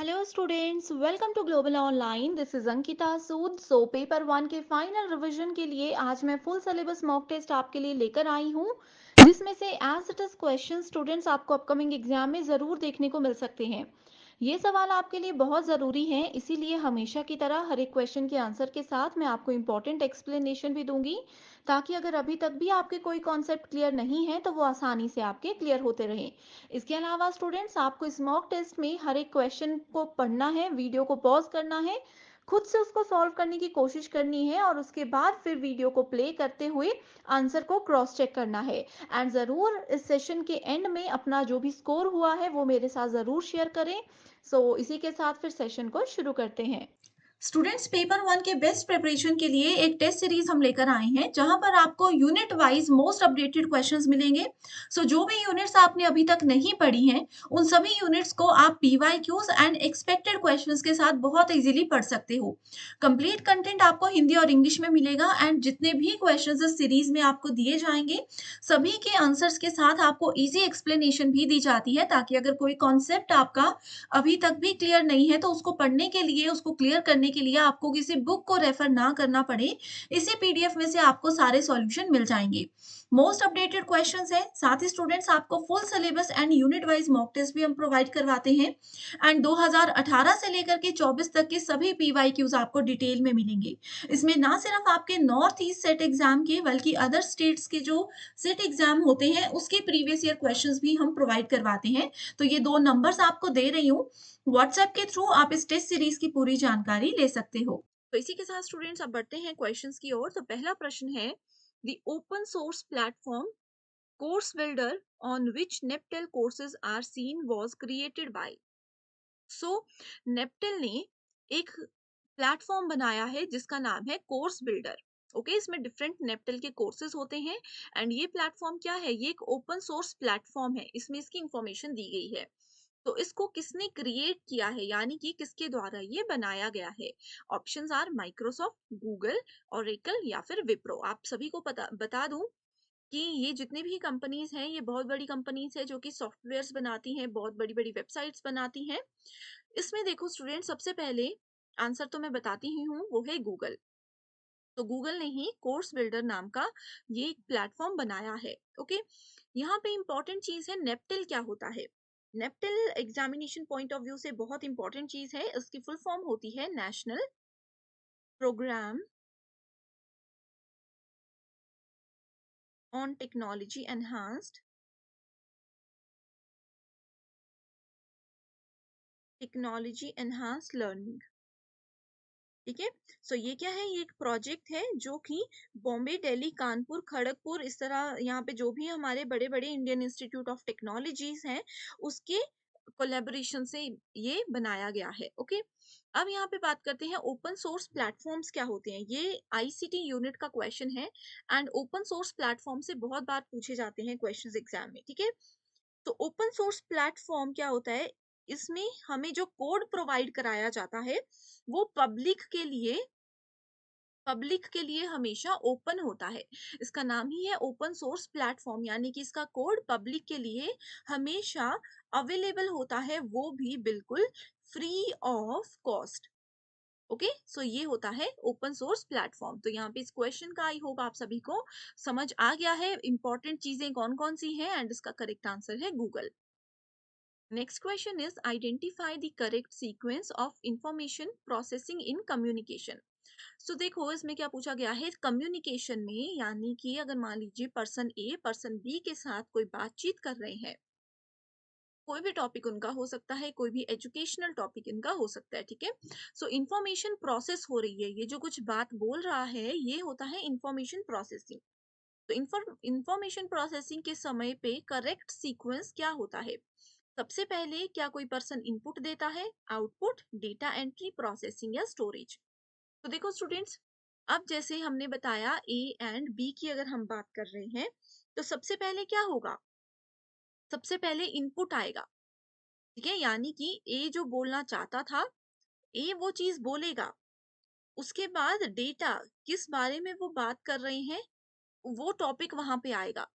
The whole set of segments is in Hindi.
Hello students, welcome to global online. This is Ankita Sood. So paper one के फाइनल रिवीजन के लिए आज मैं फुल सिलेबस मॉक टेस्ट आपके लिए लेकर आई हूँ, जिसमें से as it is question students आपको अपकमिंग एग्जाम में ज़रूर देखने को मिल सकते हैं। ये सवाल आपके लिए बहुत ज़रूरी हैं, इसीलिए हमेशा की तरह हर एक क्वेश्चन के आंसर के साथ मैं आपको इंपॉर्टेंट एक्सप्लेनेशन भी दूंगी, ताकि अगर अभी तक भी आपके कोई कॉन्सेप्ट क्लियर नहीं है तो वो आसानी से आपके क्लियर होते रहें। इसके अलावा स्टूडेंट्स, आपको इस मॉक टेस्ट में हर एक क्वेश्चन को पढ़ना है, वीडियो को पॉज करना है, खुद से उसको सॉल्व करने की कोशिश करनी है और उसके बाद फिर वीडियो को प्ले करते हुए आंसर को क्रॉस चेक करना है। एंड ज़रूर इस सेशन के एंड में अपना जो भी स्कोर हुआ है वो मेरे साथ ज़रूर शेयर करें। इसी के साथ फिर सेशन को शुरू करते हैं। स्टूडेंट्स, पेपर वन के बेस्ट प्रिपरेशन के लिए एक टेस्ट सीरीज हम लेकर आए हैं जहां पर आपको unit wise most updated questions मिलेंगे। जो भी यूनिट्स आपने अभी तक नहीं पढ़ी हैं उन सभी यूनिट्स को आप पीवाईक्यूज एंड एक्सपेक्टेड क्वेश्चंस के साथ बहुत इजीली पढ़ सकते हो। कंप्लीट कंटेंट आपको हिंदी और इंग्लिश में मिलेगा एंड जितने भी क्वेश्चंस इस सीरीज में आपको दिए जाएंगे सभी के आंसर्स के साथ आपको इजी एक्सप्लेनेशन भी दी जाती है, ताकि अगर कोई कॉन्सेप्ट आपका अभी तक भी क्लियर नहीं है तो उसको पढ़ने के लिए, उसको क्लियर करने के लिए आपको किसी बुक को रेफर ना करना पड़े। इसी पीडीएफ में से आपको सारे सॉल्यूशन मिल जाएंगे। मोस्ट अपडेटेड क्वेश्चंस है, साथ ही स्टूडेंट्स आपको full syllabus and unit wise mock test भी हम प्रोवाइड करवाते हैं एंड 2018 से लेकर के 24 तक के सभी पीवाईक्यूज आपको डिटेल में मिलेंगे। इसमें ना सिर्फ आपके नॉर्थ ईस्ट सेट एग्जाम के बल्कि अदर स्टेट्स के जो सेट एग्जाम होते हैं उसके प्रीवियस ईयर क्वेश्चंस भी हम प्रोवाइड करवाते हैं। तो ये दो नंबर्स आपको दे रही हूँ, व्हाट्सएप के थ्रू आप इस टेस्ट सीरीज की पूरी जानकारी ले सकते हो। तो इसी के साथ स्टूडेंट्स अब बढ़ते हैं क्वेश्चंस की ओर। तो पहला प्रश्न है, the open source platform course builder on which NPTEL courses are seen was created by. So NPTEL ने एक प्लेटफॉर्म बनाया है जिसका नाम है कोर्स बिल्डर। ओके, इसमें डिफरेंट नेप्टेल के कोर्सेज होते हैं एंड ये प्लेटफॉर्म क्या है, ये एक ओपन सोर्स प्लेटफॉर्म है, इसमें इसकी इंफॉर्मेशन दी गई है। तो इसको किसने क्रिएट किया है, यानी कि किसके द्वारा ये बनाया गया है। Options are Microsoft, Google, Oracle या फिर विप्रो। आप सभी को बता दूं कि ये जितनी भी कंपनीज हैं ये बहुत बड़ी कंपनीज है जो कि सॉफ्टवेयर्स बनाती हैं, बहुत बड़ी बड़ी वेबसाइट्स बनाती हैं। इसमें देखो स्टूडेंट, सबसे पहले आंसर तो मैं बताती ही हूँ, वो है गूगल। तो गूगल ने ही कोर्स बिल्डर नाम का ये प्लेटफॉर्म बनाया है। ओके, यहाँ पे इंपॉर्टेंट चीज है नेप्टेल क्या होता है। नेप्टेल एग्जामिनेशन पॉइंट ऑफ व्यू से बहुत इंपॉर्टेंट चीज है, इसकी फुल फॉर्म होती है national programme on technology enhanced learning. ठीक है। ये क्या है, ये एक प्रोजेक्ट है जो कि बॉम्बे, दिल्ली, कानपुर, खड़गपुर, इस तरह यहाँ पे जो भी हमारे बड़े बड़े इंडियन इंस्टीट्यूट ऑफ टेक्नोलॉजीज हैं उसके कोलेबोरेशन से ये बनाया गया है। ओके, अब यहाँ पे बात करते हैं ओपन सोर्स प्लेटफॉर्म्स क्या होते हैं। ये आईसीटी यूनिट का क्वेश्चन है एंड ओपन सोर्स प्लेटफॉर्म से बहुत बार पूछे जाते हैं क्वेश्चंस एग्जाम में। ठीक है, तो ओपन सोर्स प्लेटफॉर्म क्या होता है, इसमें हमें जो कोड प्रोवाइड कराया जाता है वो पब्लिक के लिए हमेशा ओपन होता है। इसका नाम ही है ओपन सोर्स प्लेटफॉर्म, यानी कि इसका कोड पब्लिक के लिए हमेशा अवेलेबल होता है, वो भी बिल्कुल फ्री ऑफ कॉस्ट। ओके, ये होता है ओपन सोर्स प्लेटफॉर्म। तो यहाँ पे इस क्वेश्चन का आई होप आप सभी को समझ आ गया है इंपॉर्टेंट चीजें कौन कौन सी हैं एंड इसका करेक्ट आंसर है Google. Next question is identify the correct sequence of information processing in communication. देखो इसमें क्या पूछा गया है, कम्युनिकेशन में, यानी कि अगर मान लीजिए पर्सन ए पर्सन बी के साथ कोई बातचीत कर रहे हैं, कोई भी टॉपिक उनका हो सकता है, कोई भी एजुकेशनल टॉपिक इनका हो सकता है। ठीक है, इंफॉर्मेशन प्रोसेस हो रही है, ये जो कुछ बात बोल रहा है ये होता है इंफॉर्मेशन प्रोसेसिंग। तो इंफॉर्मेशन प्रोसेसिंग के समय पे करेक्ट सीक्वेंस क्या होता है, सबसे पहले क्या कोई पर्सन इनपुट देता है, आउटपुट, डेटा एंट्री, प्रोसेसिंग या स्टोरेज। तो देखो स्टूडेंट्स, अब जैसे हमने बताया ए एंड बी की अगर हम बात कर रहे हैं तो सबसे पहले क्या होगा, सबसे पहले इनपुट आएगा। ठीक है, यानी कि ए जो बोलना चाहता था, ए वो चीज बोलेगा। उसके बाद डेटा, किस बारे में वो बात कर रहे हैं वो टॉपिक वहां पे आएगा।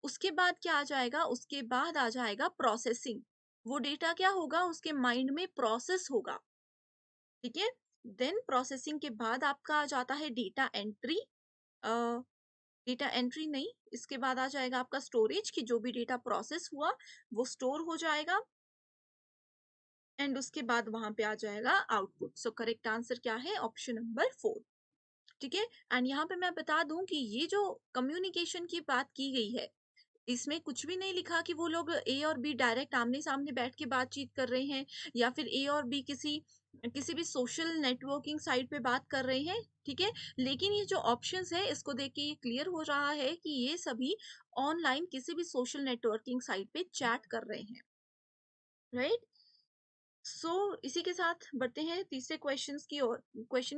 उसके बाद क्या आ जाएगा, उसके बाद आ जाएगा प्रोसेसिंग। वो डेटा क्या होगा, उसके माइंड में प्रोसेस होगा, ठीक है। देन प्रोसेसिंग के बाद आपका आ जाता है डेटा एंट्री। डेटा एंट्री नहीं, इसके बाद आ जाएगा आपका स्टोरेज, की जो भी डेटा प्रोसेस हुआ वो स्टोर हो जाएगा, एंड उसके बाद वहां पे आ जाएगा आउटपुट। सो करेक्ट आंसर क्या है, ऑप्शन नंबर 4, ठीक है। एंड यहाँ पे मैं बता दूं कि ये जो कम्युनिकेशन की बात की गई है, इसमें कुछ भी नहीं लिखा कि वो लोग ए और बी डायरेक्ट आमने सामने बैठ के बातचीत कर रहे हैं, या फिर ए और बी किसी किसी भी सोशल नेटवर्किंग साइट पे बात कर रहे हैं, ठीक है। लेकिन ये जो ऑप्शंस है, इसको देख के ये क्लियर हो रहा है कि ये सभी ऑनलाइन किसी भी सोशल नेटवर्किंग साइट पे चैट कर रहे हैं, राइट। सो इसी के साथ बढ़ते हैं तीसरे क्वेश्चन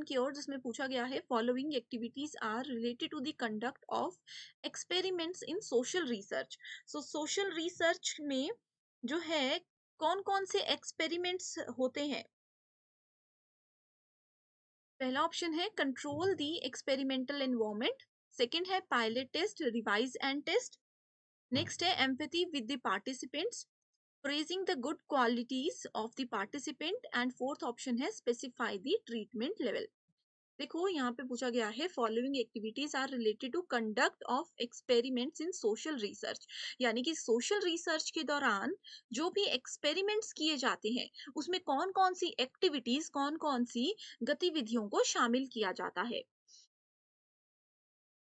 की ओर, जिसमें पूछा गया है, following activities are related to the conduct of experiments in social research. So social research में जो है कौन कौन से एक्सपेरिमेंट्स होते हैं। पहला ऑप्शन है control the experimental environment, second है pilot test, revise and test, next है empathy with the participants, praising the good qualities of the participant, and fourth option है specify the treatment level। देखो यहाँ पे पूछा गया है, following activities are related to conduct of experiments in social research, यानी कि सोशल रिसर्च के दौरान जो भी एक्सपेरिमेंट्स किए जाते हैं, उसमें कौन कौन सी एक्टिविटीज, कौन कौन सी गतिविधियों को शामिल किया जाता है।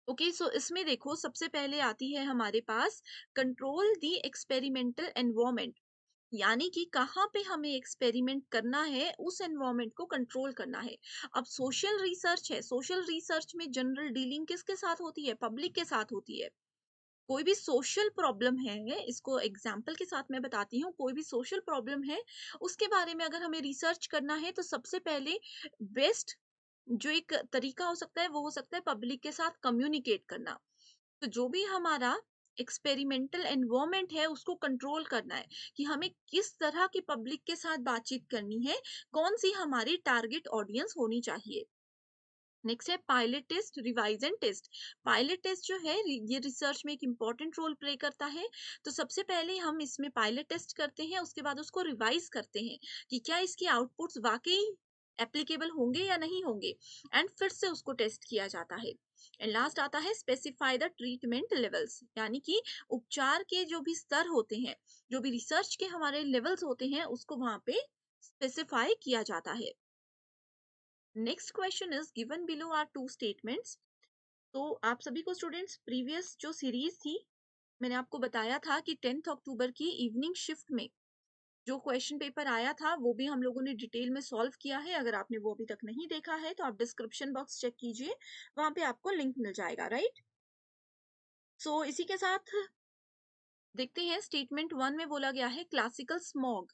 ओके, सो इसमें देखो सबसे पहले आती है हमारे पास कंट्रोल द एक्सपेरिमेंटल एनवायरनमेंट, यानी कि कहाँ पे हमें एक्सपेरिमेंट करना है, उस एनवायरनमेंट को कंट्रोल करना है। अब सोशल रिसर्च है, सोशल रिसर्च में जनरल डीलिंग किसके साथ होती है, पब्लिक के साथ होती है। कोई भी सोशल प्रॉब्लम है, इसको एग्जाम्पल के साथ मैं बताती हूँ, कोई भी सोशल प्रॉब्लम है, उसके बारे में अगर हमें रिसर्च करना है, तो सबसे पहले बेस्ट जो एक तरीका हो सकता है, वो हो सकता है पब्लिक के साथ कम्युनिकेट करना। तो जो भी हमारा एक्सपेरिमेंटल एनवायरनमेंट है, उसको कंट्रोल करना है कि हमें किस तरह की पब्लिक के साथ बातचीत करनी है, कौन सी हमारी टारगेट ऑडियंस होनी चाहिए। नेक्स्ट है pilot test, revise and test. Pilot test जो है, ये रिसर्च में एक इम्पॉर्टेंट रोल प्ले करता है। तो सबसे पहले हम इसमें पायलट टेस्ट करते हैं, उसके बाद उसको रिवाइज करते हैं कि क्या इसके आउटपुट्स वाकई एप्लीकेबल होंगे या नहीं होंगे, एंड फिर से उसको टेस्ट किया जाता है। एंड लास्ट आता है स्पेसिफाई द ट्रीटमेंट लेवल्स, यानी कि उपचार के जो भी स्तर होते हैं, जो भी रिसर्च के हमारे लेवल्स होते हैं, उसको वहां पे स्पेसिफाई किया जाता है। Next question is given below are two statements. तो आप सभी को स्टूडेंट्स, प्रीवियस जो सीरीज थी, मैंने आपको बताया था कि 10 अक्टूबर की इवनिंग शिफ्ट में जो क्वेश्चन पेपर आया था, वो भी हम लोगों ने डिटेल में सॉल्व किया है। अगर आपने वो अभी तक नहीं देखा है, तो आप डिस्क्रिप्शन बॉक्स चेक कीजिए, वहां पे आपको लिंक मिल जाएगा, राइट। सो इसी के साथ देखते हैं, स्टेटमेंट 1 में बोला गया है, classical smog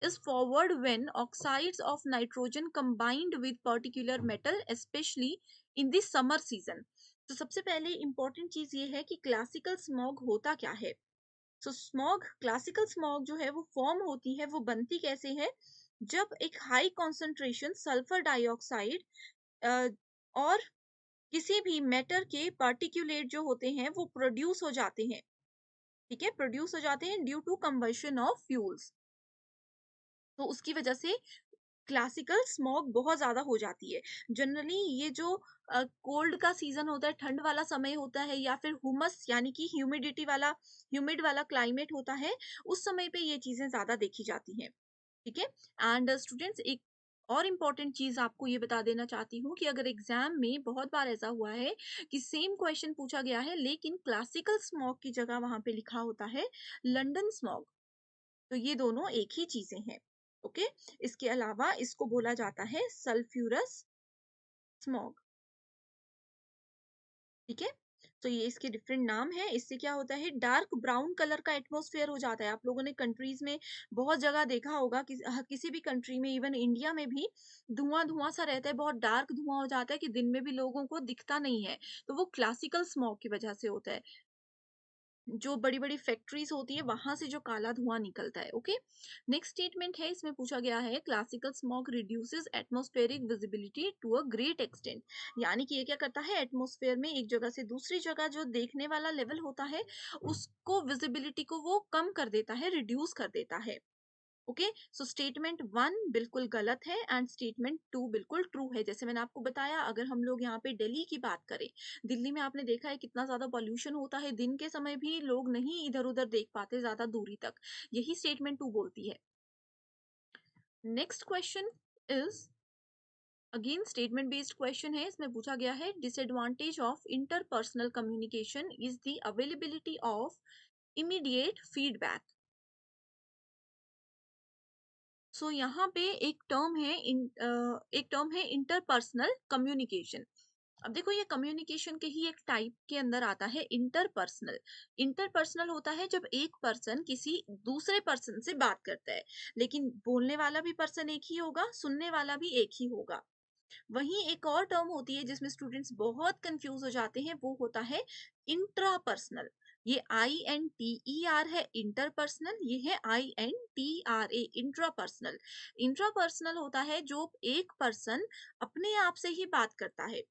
is forward when oxides of nitrogen combined with particular metal, especially in the summer season। तो सबसे पहले इंपॉर्टेंट चीज ये है कि क्लासिकल स्मॉग होता क्या है। सो स्मॉग, क्लासिकल स्मॉग जो है वो फॉर्म होती है, वो बनती कैसे है, जब एक हाई कॉन्सेंट्रेशन सल्फर डाइऑक्साइड और किसी भी मेटर के पार्टिकुलेट जो होते हैं, वो प्रोड्यूस हो जाते हैं, ठीक है, प्रोड्यूस हो जाते हैं due to combustion of fuels. तो उसकी वजह से क्लासिकल स्मॉग बहुत ज्यादा हो जाती है। जनरली ये जो कोल्ड का सीजन होता है, ठंड वाला समय होता है, या फिर हुमस यानी कि ह्यूमिडिटी वाला, ह्यूमिड वाला क्लाइमेट होता है, उस समय पे ये चीजें ज्यादा देखी जाती हैं, ठीक है। एंड स्टूडेंट्स, एक और इम्पॉर्टेंट चीज आपको ये बता देना चाहती हूँ कि अगर एग्जाम में बहुत बार ऐसा हुआ है कि सेम क्वेश्चन पूछा गया है, लेकिन क्लासिकल स्मॉग की जगह वहां पे लिखा होता है लंदन स्मॉग, तो ये दोनों एक ही चीजें हैं, ओके। इसके अलावा इसको बोला जाता है सल्फ्यूरस स्मॉग, ठीक है। तो ये इसके डिफरेंट नाम है। इससे क्या होता है, डार्क ब्राउन कलर का एटमॉस्फेयर हो जाता है। आप लोगों ने कंट्रीज में बहुत जगह देखा होगा कि किसी भी कंट्री में, इवन इंडिया में भी धुआं धुआं सा रहता है, बहुत डार्क धुआं हो जाता है कि दिन में भी लोगों को दिखता नहीं है, तो वो क्लासिकल स्मॉग की वजह से होता है। जो बड़ी बड़ी फैक्ट्रीज होती है, वहां से जो काला धुआं निकलता है, ओके। नेक्स्ट स्टेटमेंट है, इसमें पूछा गया है, classical smog reduces atmospheric visibility to a great extent, यानी कि ये क्या करता है, एटमॉस्फेयर में एक जगह से दूसरी जगह जो देखने वाला लेवल होता है, उसको विजिबिलिटी को वो कम कर देता है, रिड्यूस कर देता है। ओके, सो स्टेटमेंट 1 बिल्कुल गलत है एंड स्टेटमेंट 2 बिल्कुल ट्रू है। जैसे मैंने आपको बताया, अगर हम लोग यहाँ पे दिल्ली की बात करें, दिल्ली में आपने देखा है कितना ज्यादा पॉल्यूशन होता है, दिन के समय भी लोग नहीं इधर उधर देख पाते ज्यादा दूरी तक। यही स्टेटमेंट 2 बोलती है। Next question is again statement based question है। इसमें पूछा गया है, disadvantage of interpersonal communication is the availability of immediate feedback. So यहाँ पे एक टर्म है इंटरपर्सनल कम्युनिकेशन। अब देखो, ये कम्युनिकेशन के ही एक टाइप के अंदर आता है इंटरपर्सनल। इंटरपर्सनल होता है जब एक पर्सन किसी दूसरे पर्सन से बात करता है, लेकिन बोलने वाला भी पर्सन एक ही होगा, सुनने वाला भी एक ही होगा। वहीं एक और टर्म होती है जिसमें स्टूडेंट्स बहुत कंफ्यूज हो जाते हैं, वो होता है इंट्रापर्सनल। ये INTER है इंटरपर्सनल, ये है INTRA इंट्रापर्सनल। इंट्रापर्सनल होता है जो एक पर्सन अपने आप से ही बात करता है।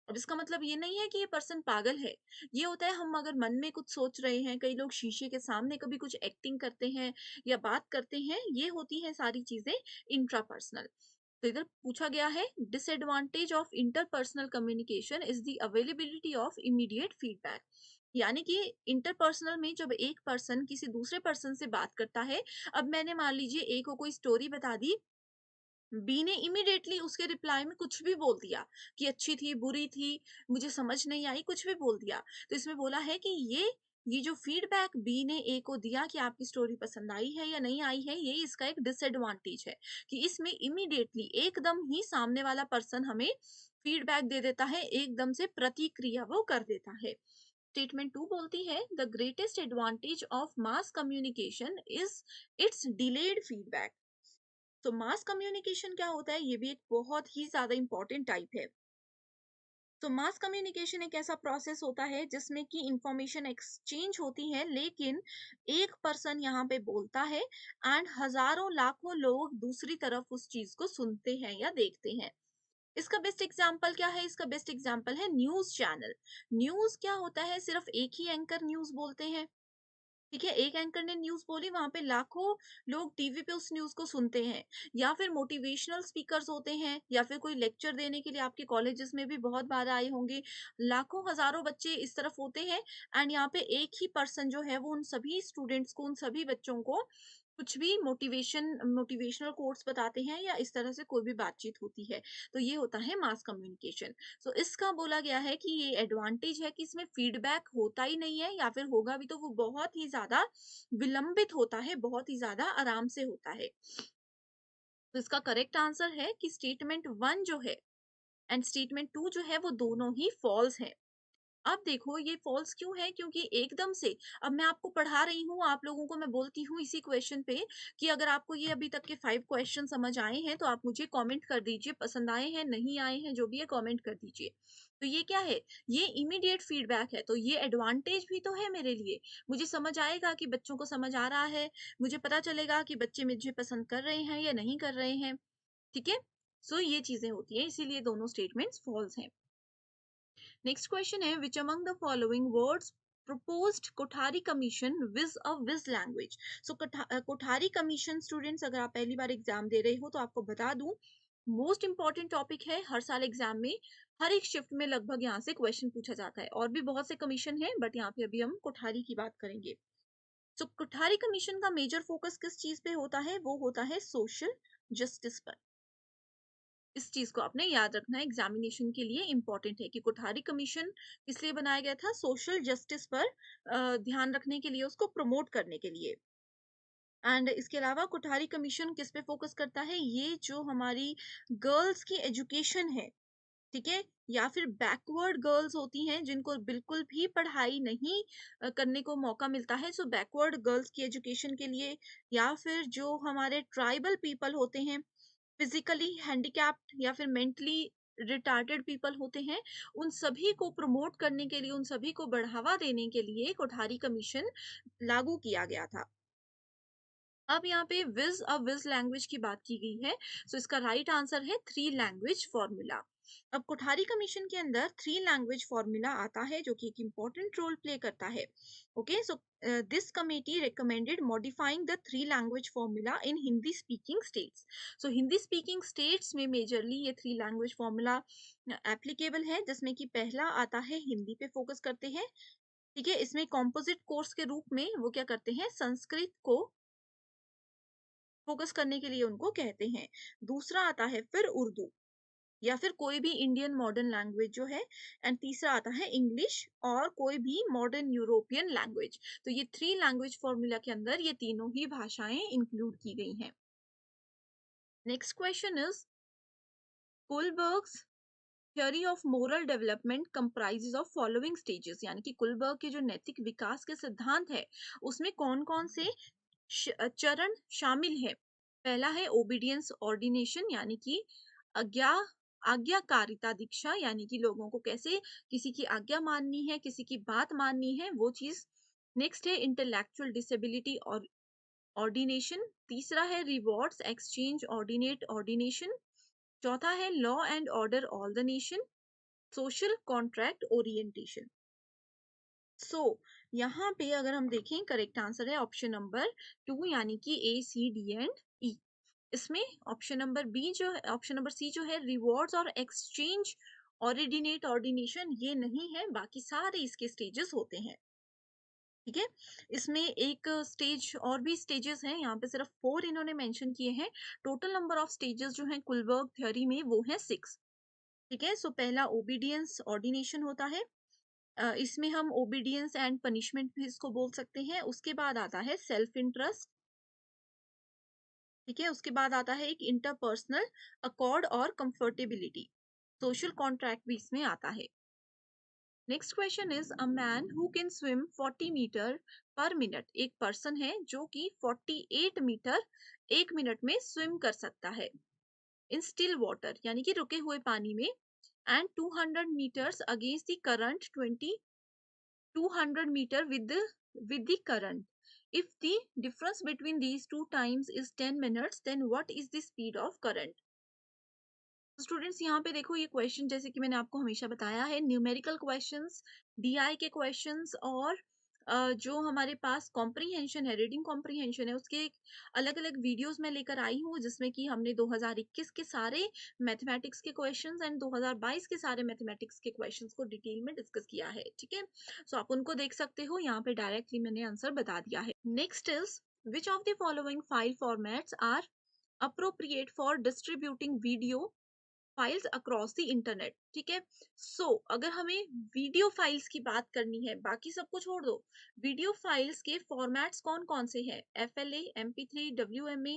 अब इसका मतलब ये नहीं है कि ये पर्सन पागल है। ये होता है, हम अगर मन में कुछ सोच रहे हैं, कई लोग शीशे के सामने कभी कुछ एक्टिंग करते हैं या बात करते हैं, ये होती हैं सारी चीजें इंट्रापर्सनल। तो इधर पूछा गया है, disadvantage of interpersonal communication is the availability of immediate feedback. यानी कि इंटरपर्सनल में जब एक पर्सन किसी दूसरे पर्सन से बात करता है, अब मैंने मान लीजिए ए को कोई स्टोरी बता दी, बी ने इमीडिएटली उसके रिप्लाई में कुछ भी बोल दिया कि अच्छी थी, बुरी थी, मुझे समझ नहीं आई, कुछ भी बोल दिया। तो इसमें बोला है कि ये जो फीडबैक बी ने ए को दिया कि आपकी स्टोरी पसंद आई है या नहीं आई है, ये इसका एक डिसएडवांटेज है कि इसमें इमीडिएटली एकदम ही सामने वाला पर्सन हमें फीडबैक दे देता है, एकदम से प्रतिक्रिया वो कर देता है। स्टेटमेंट 2 बोलती है, the greatest advantage of mass communication is it's delayed feedback. तो मास कम्युनिकेशन क्या होता है, ये भी एक बहुत ही ज्यादा इंपॉर्टेंट टाइप है। तो मास कम्युनिकेशन एक ऐसा प्रोसेस होता है जिसमें कि इंफॉर्मेशन एक्सचेंज होती है, लेकिन एक पर्सन यहाँ पे बोलता है एंड हजारों लाखों लोग दूसरी तरफ उस चीज को सुनते हैं या देखते हैं। इसका बेस्ट एग्जाम्पल क्या है? इसका बेस्ट एग्जाम्पल है न्यूज चैनल। न्यूज क्या होता है, सिर्फ एक ही एंकर न्यूज बोलते हैं। ठीक है, एक एंकर ने न्यूज बोली, वहां पे लाखों लोग टीवी पे उस न्यूज को सुनते हैं। या फिर मोटिवेशनल स्पीकर्स होते हैं, या फिर कोई लेक्चर देने के लिए आपके कॉलेजेस में भी बहुत बार आए होंगे, लाखों हजारों बच्चे इस तरफ होते हैं। एंड यहाँ पे एक ही पर्सन जो है वो उन सभी स्टूडेंट्स को, उन सभी बच्चों को कुछ भी मोटिवेशनल कोट्स बताते हैं, या इस तरह से कोई भी बातचीत होती है। तो ये होता है मास कम्युनिकेशन। सो इसका बोला गया है कि ये एडवांटेज है कि इसमें फीडबैक होता ही नहीं है, या फिर होगा भी तो वो बहुत ही ज्यादा विलंबित होता है, बहुत ही ज्यादा आराम से होता है। तो इसका करेक्ट आंसर है कि स्टेटमेंट 1 जो है एंड स्टेटमेंट 2 जो है वो दोनों ही फॉल्स है। अब देखो, ये फॉल्स क्यों है, क्योंकि एकदम से अब मैं आपको पढ़ा रही हूँ, आप लोगों को मैं बोलती हूँ इसी क्वेश्चन पे कि अगर आपको ये अभी तक के 5 क्वेश्चन समझ आए हैं तो आप मुझे कमेंट कर दीजिए, पसंद आए हैं नहीं आए हैं जो भी है कमेंट कर दीजिए। तो ये क्या है, ये इमीडिएट फीडबैक है, तो ये एडवांटेज भी तो है मेरे लिए। मुझे समझ आएगा कि बच्चों को समझ आ रहा है, मुझे पता चलेगा कि बच्चे मुझे पसंद कर रहे हैं या नहीं कर रहे हैं। ठीक है, सो ये चीजें होती है, इसीलिए दोनों स्टेटमेंट्स फॉल्स हैं। नेक्स्ट क्वेश्चन है, which among the following words proposed Kothari commission vis a vis language. So Kothari commission, students अगर आप पहली बार एग्जाम दे रहे हो तो आपको बता दूं, मोस्ट इंपॉर्टेंट टॉपिक है, हर साल एग्जाम में हर एक शिफ्ट में लगभग यहाँ से क्वेश्चन पूछा जाता है। और भी बहुत से कमीशन है, बट यहाँ पे अभी हम कोठारी की बात करेंगे। सो कोठारी कमीशन का मेजर फोकस किस चीज पे होता है, वो होता है सोशल जस्टिस पर। इस चीज को आपने याद रखना है, एग्जामिनेशन के लिए इंपॉर्टेंट है कि कोठारी कमीशन किस लिए बनाया गया था, सोशल जस्टिस पर ध्यान रखने के लिए, उसको प्रमोट करने के लिए। एंड इसके अलावा कोठारी कमीशन किस पे फोकस करता है, ये जो हमारी गर्ल्स की एजुकेशन है, ठीक है, या फिर बैकवर्ड गर्ल्स होती हैं जिनको बिल्कुल भी पढ़ाई नहीं करने को मौका मिलता है, सो बैकवर्ड गर्ल्स की एजुकेशन के लिए, या फिर जो हमारे ट्राइबल पीपल होते हैं, फिजिकली हैंडीकैप्ड या फिर मेंटली रिटार्टेड पीपल होते हैं, उन सभी को प्रमोट करने के लिए, उन सभी को बढ़ावा देने के लिए कोठारी कमीशन लागू किया गया था। अब यहाँ पे विज लैंग्वेज की बात की गई है, सो इसका राइट आंसर है थ्री लैंग्वेज फॉर्मूला। अब कोठारी कमीशन के अंदर थ्री लैंग्वेज फॉर्मूला आता है जो कि एक इम्पोर्टेंट रोल प्ले करता है। Okay, so this committee recommended modifying the three language formula in Hindi speaking states. So Hindi speaking states में मेजरली ये थ्री लैंग्वेज फॉर्मूला एप्लीकेबल है, जिसमें कि पहला आता है हिंदी पे फोकस करते हैं। ठीक है, इसमें कॉम्पोजिट कोर्स के रूप में वो क्या करते हैं, संस्कृत को फोकस करने के लिए उनको कहते हैं। दूसरा आता है फिर उर्दू या फिर कोई भी इंडियन मॉडर्न लैंग्वेज जो है। एंड तीसरा आता है इंग्लिश और कोई भी मॉडर्न यूरोपियन लैंग्वेज। तो ये थ्री लैंग्वेज फॉर्मूला के अंदर ये तीनों ही भाषाएं इंक्लूड की गई हैं। Next question is Kohlberg's theory of moral development comprises of following stages, यानी कि कुलबर्ग के जो नैतिक विकास के सिद्धांत है उसमें कौन कौन से चरण शामिल है। पहला है ओबीडियंस ऑर्डिनेशन, यानी कि आज्ञा आज्ञाकारिता दीक्षा, यानी कि लोगों को कैसे किसी की आज्ञा माननी है, किसी की बात माननी है, वो चीज। नेक्स्ट है इंटेलेक्चुअल डिसेबिलिटी और ऑर्डिनेशन। तीसरा है रिवॉर्ड्स एक्सचेंज ऑर्डिनेट ऑर्डिनेशन। चौथा है law and order all the nation, social contract orientation. So यहाँ पे अगर हम देखें, करेक्ट आंसर है ऑप्शन नंबर 2, यानी कि ए सी डी एंड ई। इसमें ऑप्शन नंबर बी जो है, ऑप्शन नंबर सी जो है रिवॉर्ड्स और एक्सचेंज ऑर्डिनेट ऑर्डिनेशन, ये नहीं है, बाकी सारे इसके स्टेजेस होते हैं। ठीक है, इसमें एक स्टेज और भी स्टेजेस हैं, यहाँ पे सिर्फ 4 इन्होंने मेंशन किए हैं। टोटल नंबर ऑफ स्टेजेस जो हैं कुलबर्ग थ्योरी में वो है 6। ठीक है, सो पहला ओबीडियंस ऑर्डिनेशन होता है। इसमें हम ओबीडियंस एंड पनिशमेंट भी इसको बोल सकते हैं। उसके बाद आता है सेल्फ इंटरेस्ट। ठीक है, उसके बाद आता है एक इंटरपर्सनल अकॉर्ड और कंफर्टेबिलिटी, सोशल कॉन्ट्रैक्ट भी इसमें आता है। Next question is a man who can swim 40 metre per minute, एक पर्सन है जो कि 48 मीटर एक मिनट में स्विम कर सकता है इन स्टिल वाटर, यानी कि रुके हुए पानी में। And 200 meters against the current 200 meter with the current. If the difference between these two times is 10 minutes, then what is the speed of current? Students यहाँ पे देखो, ये क्वेश्चन जैसे कि मैंने आपको हमेशा बताया है, न्यूमेरिकल क्वेश्चंस, डीआई के क्वेश्चंस और जो हमारे पास कॉम्प्रीहेंशन है, रीडिंग कॉम्प्रीहेंशन है, उसके अलग अलग वीडियोस में लेकर आई हूँ, जिसमें कि हमने 2021 के सारे मैथमेटिक्स के क्वेश्चंस एंड 2022 के सारे मैथमेटिक्स के क्वेश्चंस को डिटेल में डिस्कस किया है। ठीक है, सो आप उनको देख सकते हो, यहाँ पे डायरेक्टली मैंने आंसर बता दिया है। Next is which of the following file formats are appropriate for distributing video files across the internet. ठीक है, सो अगर हमें वीडियो फाइल्स की बात करनी है, बाकी सबको छोड़ दो, वीडियो फाइल्स के फॉर्मेट्स कौन कौन से हैं, FLA, MP3, WMA,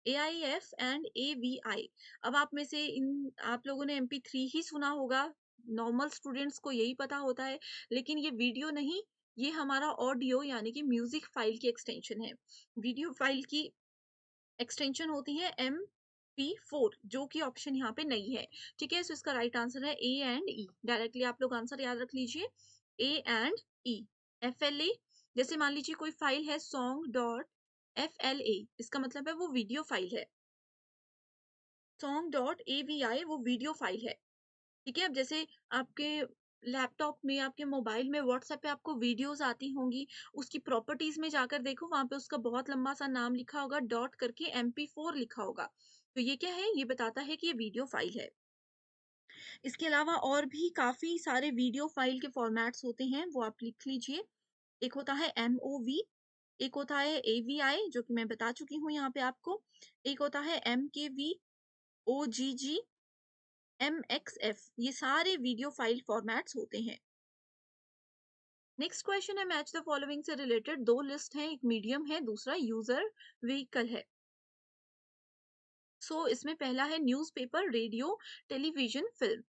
AIF and AVI। अब आप में से इन आप लोगों ने MP3 ही सुना होगा, नॉर्मल स्टूडेंट्स को यही पता होता है, लेकिन ये वीडियो नहीं, ये हमारा ऑडियो यानी कि म्यूजिक फाइल की एक्सटेंशन है। वीडियो फाइल की एक्सटेंशन होती है MP4, जो कि ऑप्शन यहाँ पे नहीं है। ठीक है, सो इसका राइट आंसर है ए एंड ई। डायरेक्टली आप लोग आंसर याद रख लीजिए, ए एंड ई। FLA, जैसे मान लीजिए कोई फाइल है song.FLA, इसका मतलब है वो वीडियो फाइल है। song.AVI वो वीडियो फाइल है। ठीक है, अब जैसे आपके लैपटॉप में, आपके मोबाइल में, व्हाट्सएप पे आपको वीडियोस आती होंगी, उसकी प्रॉपर्टीज में जाकर देखो, वहां पे उसका बहुत लंबा सा नाम लिखा होगा, डॉट करके MP4 लिखा होगा। तो ये क्या है, ये बताता है कि ये वीडियो फाइल है। इसके अलावा और भी काफी सारे वीडियो फाइल के फॉर्मेट्स होते हैं, वो आप लिख लीजिए। एक होता है MOV, एक होता है AVI जो कि मैं बता चुकी हूँ यहाँ पे आपको, एक होता है MKV, OGG, MXF, ये सारे वीडियो फाइल फॉर्मेट्स होते हैं। नेक्स्ट क्वेश्चन है मैच द फॉलोइंग से रिलेटेड, दो लिस्ट है, एक मीडियम है, दूसरा यूजर व्हीकल है। सो इसमें पहला है newspaper, radio, television, film.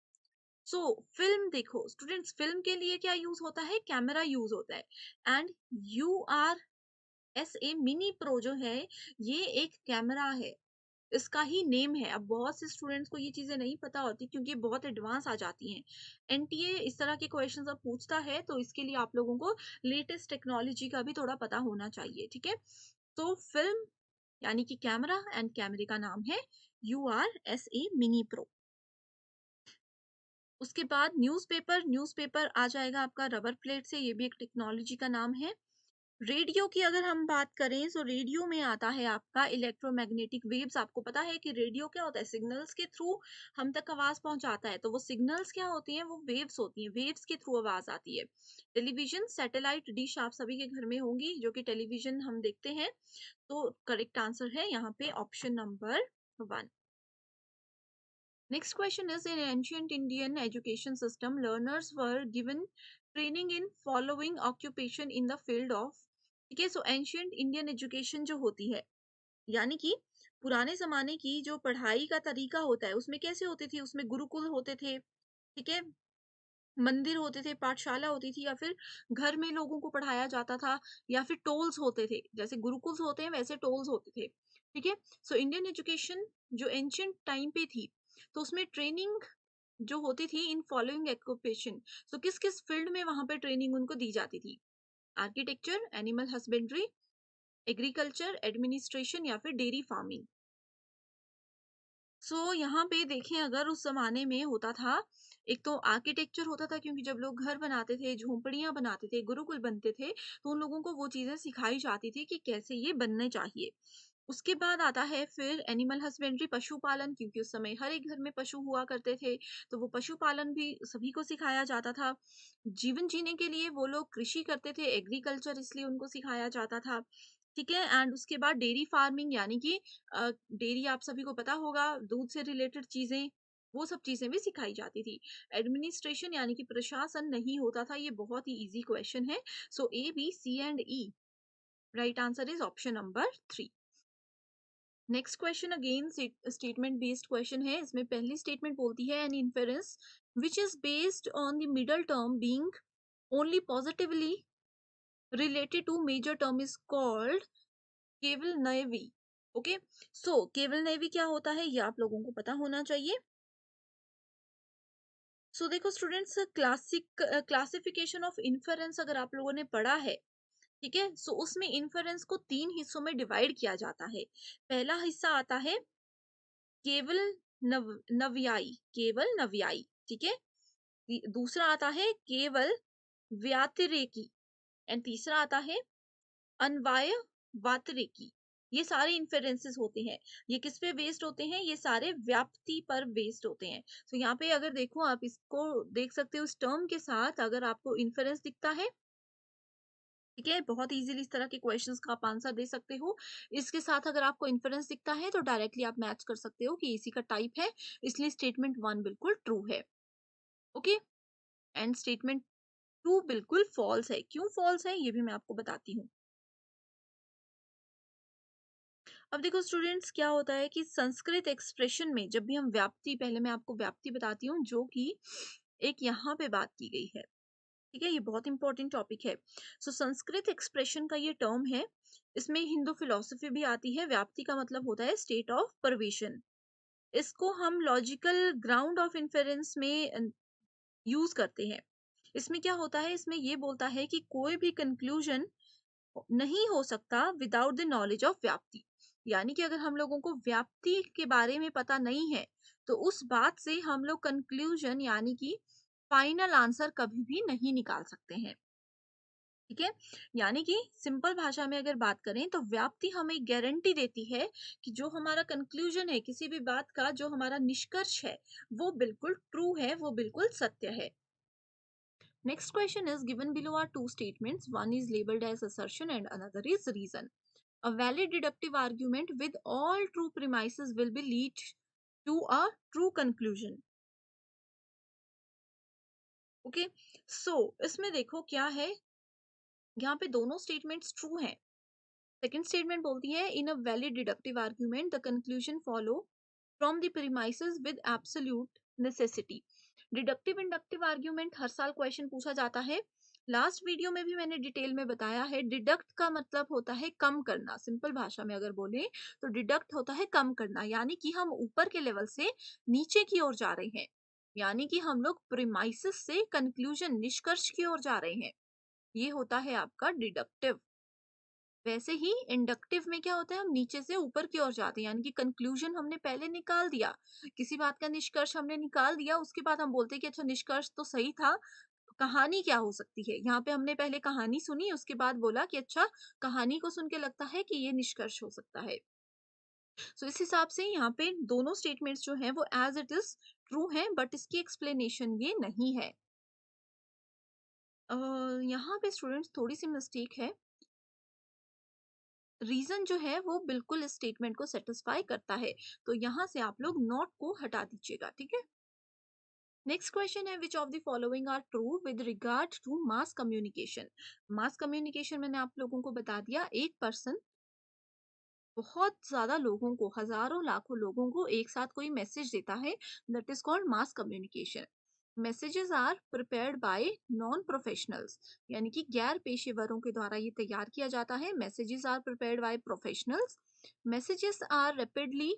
So film देखो स्टूडेंट्स, फिल्म के लिए क्या यूज होता है, कैमरा यूज होता है। एंड URSA मिनी प्रो जो है, ये एक कैमरा है, इसका ही नेम है। अब बहुत से स्टूडेंट्स को ये चीजें नहीं पता होती क्योंकि बहुत एडवांस आ जाती हैं। NTA इस तरह के क्वेश्चंस अब पूछता है, तो इसके लिए आप लोगों को लेटेस्ट टेक्नोलॉजी का भी थोड़ा पता होना चाहिए। ठीक है, तो फिल्म यानी कि कैमरा, एंड कैमरे का नाम है URSA मिनी प्रो। उसके बाद न्यूज़पेपर, न्यूज़पेपर आ जाएगा आपका रबर प्लेट से, ये भी एक टेक्नोलॉजी का नाम है। रेडियो की अगर हम बात करें, तो रेडियो में आता है आपका इलेक्ट्रोमैग्नेटिक वेव्स। आपको पता है कि रेडियो क्या होता है, सिग्नल्स के थ्रू हम तक आवाज पहुंचाता है, तो वो सिग्नल्स क्या होती हैं, वो वेव्स होती हैं, वेव्स के थ्रू आवाज आती है। टेलीविजन, सैटेलाइट डिश आप सभी के घर में होंगी जो कि टेलीविजन हम देखते हैं, तो करेक्ट आंसर है यहाँ पे option number 1। Next question is, in ancient Indian education system, learners were given training in following occupation in the field of, ठीक है। सो एंशियंट इंडियन एजुकेशन जो होती है, यानी कि पुराने जमाने की जो पढ़ाई का तरीका होता है, उसमें कैसे होती थी, उसमें गुरुकुल होते थे, ठीक है, मंदिर होते थे, पाठशाला होती थी, या फिर घर में लोगों को पढ़ाया जाता था, या फिर टोल्स होते थे, जैसे गुरुकुल्स होते हैं वैसे टोल्स होते थे, ठीक है। सो इंडियन एजुकेशन जो एंशियंट टाइम पे थी, तो उसमें ट्रेनिंग जो होती थी इन फॉलोइंग ऑक्यूपेशन, तो किस किस फील्ड में वहां पे ट्रेनिंग उनको दी जाती थी, architecture, animal husbandry, agriculture, administration, या फिर डेयरी फार्मिंग। यहाँ पे देखें, अगर उस जमाने में होता था, एक तो आर्किटेक्चर होता था, क्योंकि जब लोग घर बनाते थे, झोंपड़ियां बनाते थे, गुरुकुल बनते थे, तो उन लोगों को वो चीजें सिखाई जाती थी कि कैसे ये बनने चाहिए। उसके बाद आता है फिर एनिमल हस्बेंड्री, पशुपालन, क्योंकि उस समय हर एक घर में पशु हुआ करते थे, तो वो पशुपालन भी सभी को सिखाया जाता था। जीवन जीने के लिए वो लोग कृषि करते थे, एग्रीकल्चर, इसलिए उनको सिखाया जाता था, ठीक है। एंड उसके बाद डेयरी फार्मिंग, यानी कि डेयरी आप सभी को पता होगा, दूध से रिलेटेड चीजें, वो सब चीजें भी सिखाई जाती थी। एडमिनिस्ट्रेशन यानी कि प्रशासन नहीं होता था, ये बहुत ही इजी क्वेश्चन है। So A, B, C and E, right answer is option number 3। Next question again statement based question है। इसमें पहली स्टेटमेंट बोलती है, an inference which is based on the middle term being only positively related to major term is called केवल नैवी। ओके, सो केवल नैवी क्या होता है, ये आप लोगों को पता होना चाहिए। देखो स्टूडेंट्स, क्लासिफिकेशन ऑफ इन्फेरेंस अगर आप लोगों ने पढ़ा है, ठीक है, उसमें इन्फेरेंस को 3 हिस्सों में डिवाइड किया जाता है। पहला हिस्सा आता है केवल नव्यायी, केवल नव्यायी, ठीक है। दूसरा आता है केवल व्यातिरेकी, एंड तीसरा आता है अनवाय वातरिकी। ये सारे इन्फेरेंसेस होते हैं, ये किस पे बेस्ड होते हैं, ये सारे व्याप्ति पर बेस्ड होते हैं। यहाँ पे अगर देखो, आप इसको देख सकते हो, इस टर्म के साथ अगर आपको इन्फेरेंस दिखता है, ठीक है, बहुत इजीली इस तरह के क्वेश्चंस का आप आंसर दे सकते हो। इसके साथ अगर आपको इन्फेरेंस दिखता है, तो डायरेक्टली आप मैच कर सकते हो कि इसी का टाइप है, इसलिए स्टेटमेंट 1 बिल्कुल ट्रू है। ओके, एंड स्टेटमेंट 2 बिल्कुल फॉल्स है। क्यों फॉल्स है, ये भी मैं आपको बताती हूँ। अब देखो स्टूडेंट्स, क्या होता है कि संस्कृत एक्सप्रेशन में जब भी हम व्याप्ति, पहले मैं आपको व्याप्ति बताती हूँ, जो कि एक यहाँ पे बात की गई है, ठीक है, ये बहुत इंपॉर्टेंट टॉपिक है। संस्कृत एक्सप्रेशन का ये टर्म है, इसमें हिंदू फिलोसफी भी आती है। व्याप्ति का मतलब होता है स्टेट ऑफ परवेशन। इसको हम लॉजिकल ग्राउंड ऑफ इन्फेरेंस में यूज करते हैं। इसमें क्या होता है, इसमें ये बोलता है कि कोई भी कंक्लूजन नहीं हो सकता विदाउट द नॉलेज ऑफ व्याप्ति। यानी कि अगर हम लोगों को व्याप्ति के बारे में पता नहीं है, तो उस बात से हम लोग कंक्लूजन यानी कि फाइनल आंसर कभी भी नहीं निकाल सकते हैं, ठीक है। यानी कि सिंपल भाषा में अगर बात करें, तो व्याप्ति हमें गारंटी देती है कि जो हमारा कंक्लूजन है किसी भी बात का, जो हमारा निष्कर्ष है, वो बिल्कुल ट्रू है, वो बिल्कुल सत्य है। Next question is, given below are two statements. One is labeled as assertion and another is reason. A valid deductive argument with all true premises will be lead to a true conclusion. Okay, इसमें देखो क्या है, यहाँ पे दोनों स्टेटमेंट्स ट्रू हैं। सेकंड स्टेटमेंट बोलती है, in a valid deductive argument the conclusion follow from the premises with absolute necessity. Deductive inductive argument हर साल क्वेश्चन पूछा जाता है। लास्ट वीडियो में भी मैंने डिटेल में बताया है, डिडक्ट का मतलब होता है कम करना। सिंपल भाषा में अगर बोले, तो डिडक्ट होता है कम करना, यानी कि हम ऊपर के लेवल से नीचे की ओर जा रहे हैं, यानी कि हम लोग प्रीमाइसेस से कंक्लूजन, निष्कर्ष की ओर जा रहे हैं। ये होता है आपका डिडक्टिव। वैसे ही इंडक्टिव में क्या होता है, हम नीचे से ऊपर की ओर जाते हैं, यानी कि कंक्लूजन हमने पहले निकाल दिया, किसी बात का निष्कर्ष हमने निकाल दिया, उसके बाद हम बोलते हैं कि अच्छा निष्कर्ष तो सही था, कहानी क्या हो सकती है। यहाँ पे हमने पहले कहानी सुनी, उसके बाद बोला कि अच्छा कहानी को सुन के लगता है कि ये निष्कर्ष हो सकता है। सो इस हिसाब से यहाँ पे दोनों स्टेटमेंट्स जो है वो एज इट इज ट्रू है, बट इसकी एक्सप्लेनेशन ये नहीं है। यहाँ पे स्टूडेंट्स थोड़ी सी मिस्टेक है, रीजन जो है वो बिल्कुल इस स्टेटमेंट को सेटिस्फाई करता है, तो यहाँ से आप लोग नॉट को हटा दीजिएगा, ठीक है। नेक्स्ट क्वेश्चन है, which of the following are true with regard to mass communication. Mass communication मैंने आप लोगों को बता दिया, एक पर्सन बहुत ज्यादा लोगों को, हजारों लाखों लोगों को एक साथ कोई मैसेज देता है, that is called mass communication. Messages are prepared by non professionals, यानी कि गैर पेशेवरों के द्वारा ये तैयार किया जाता है। Messages are prepared by professionals. Messages are rapidly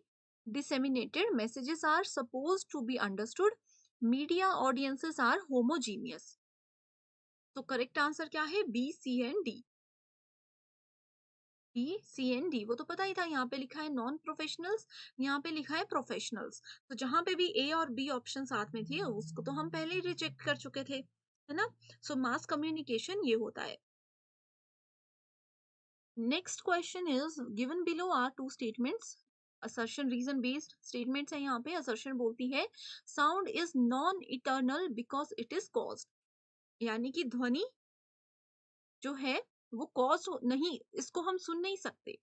disseminated. Messages are supposed to be understood. Media audiences are homogeneous. तो करेक्ट आंसर क्या है, B C and D. B C and D, वो तो पता ही था, यहाँ पे लिखा है नॉन प्रोफेशनल्स, यहाँ पे लिखा है प्रोफेशनल्स, तो जहां पे भी ए और बी ऑप्शन साथ में थे उसको तो हम पहले ही रिजेक्ट कर चुके थे, है ना। सो मास कम्युनिकेशन ये होता है। Next question is, given below are two statements, assertion reason based statements है। यहाँ पे असर्शन बोलती है sound is non eternal because it is caused, यानी कि ध्वनि जो है वो कॉज नहीं, इसको हम सुन नहीं सकते,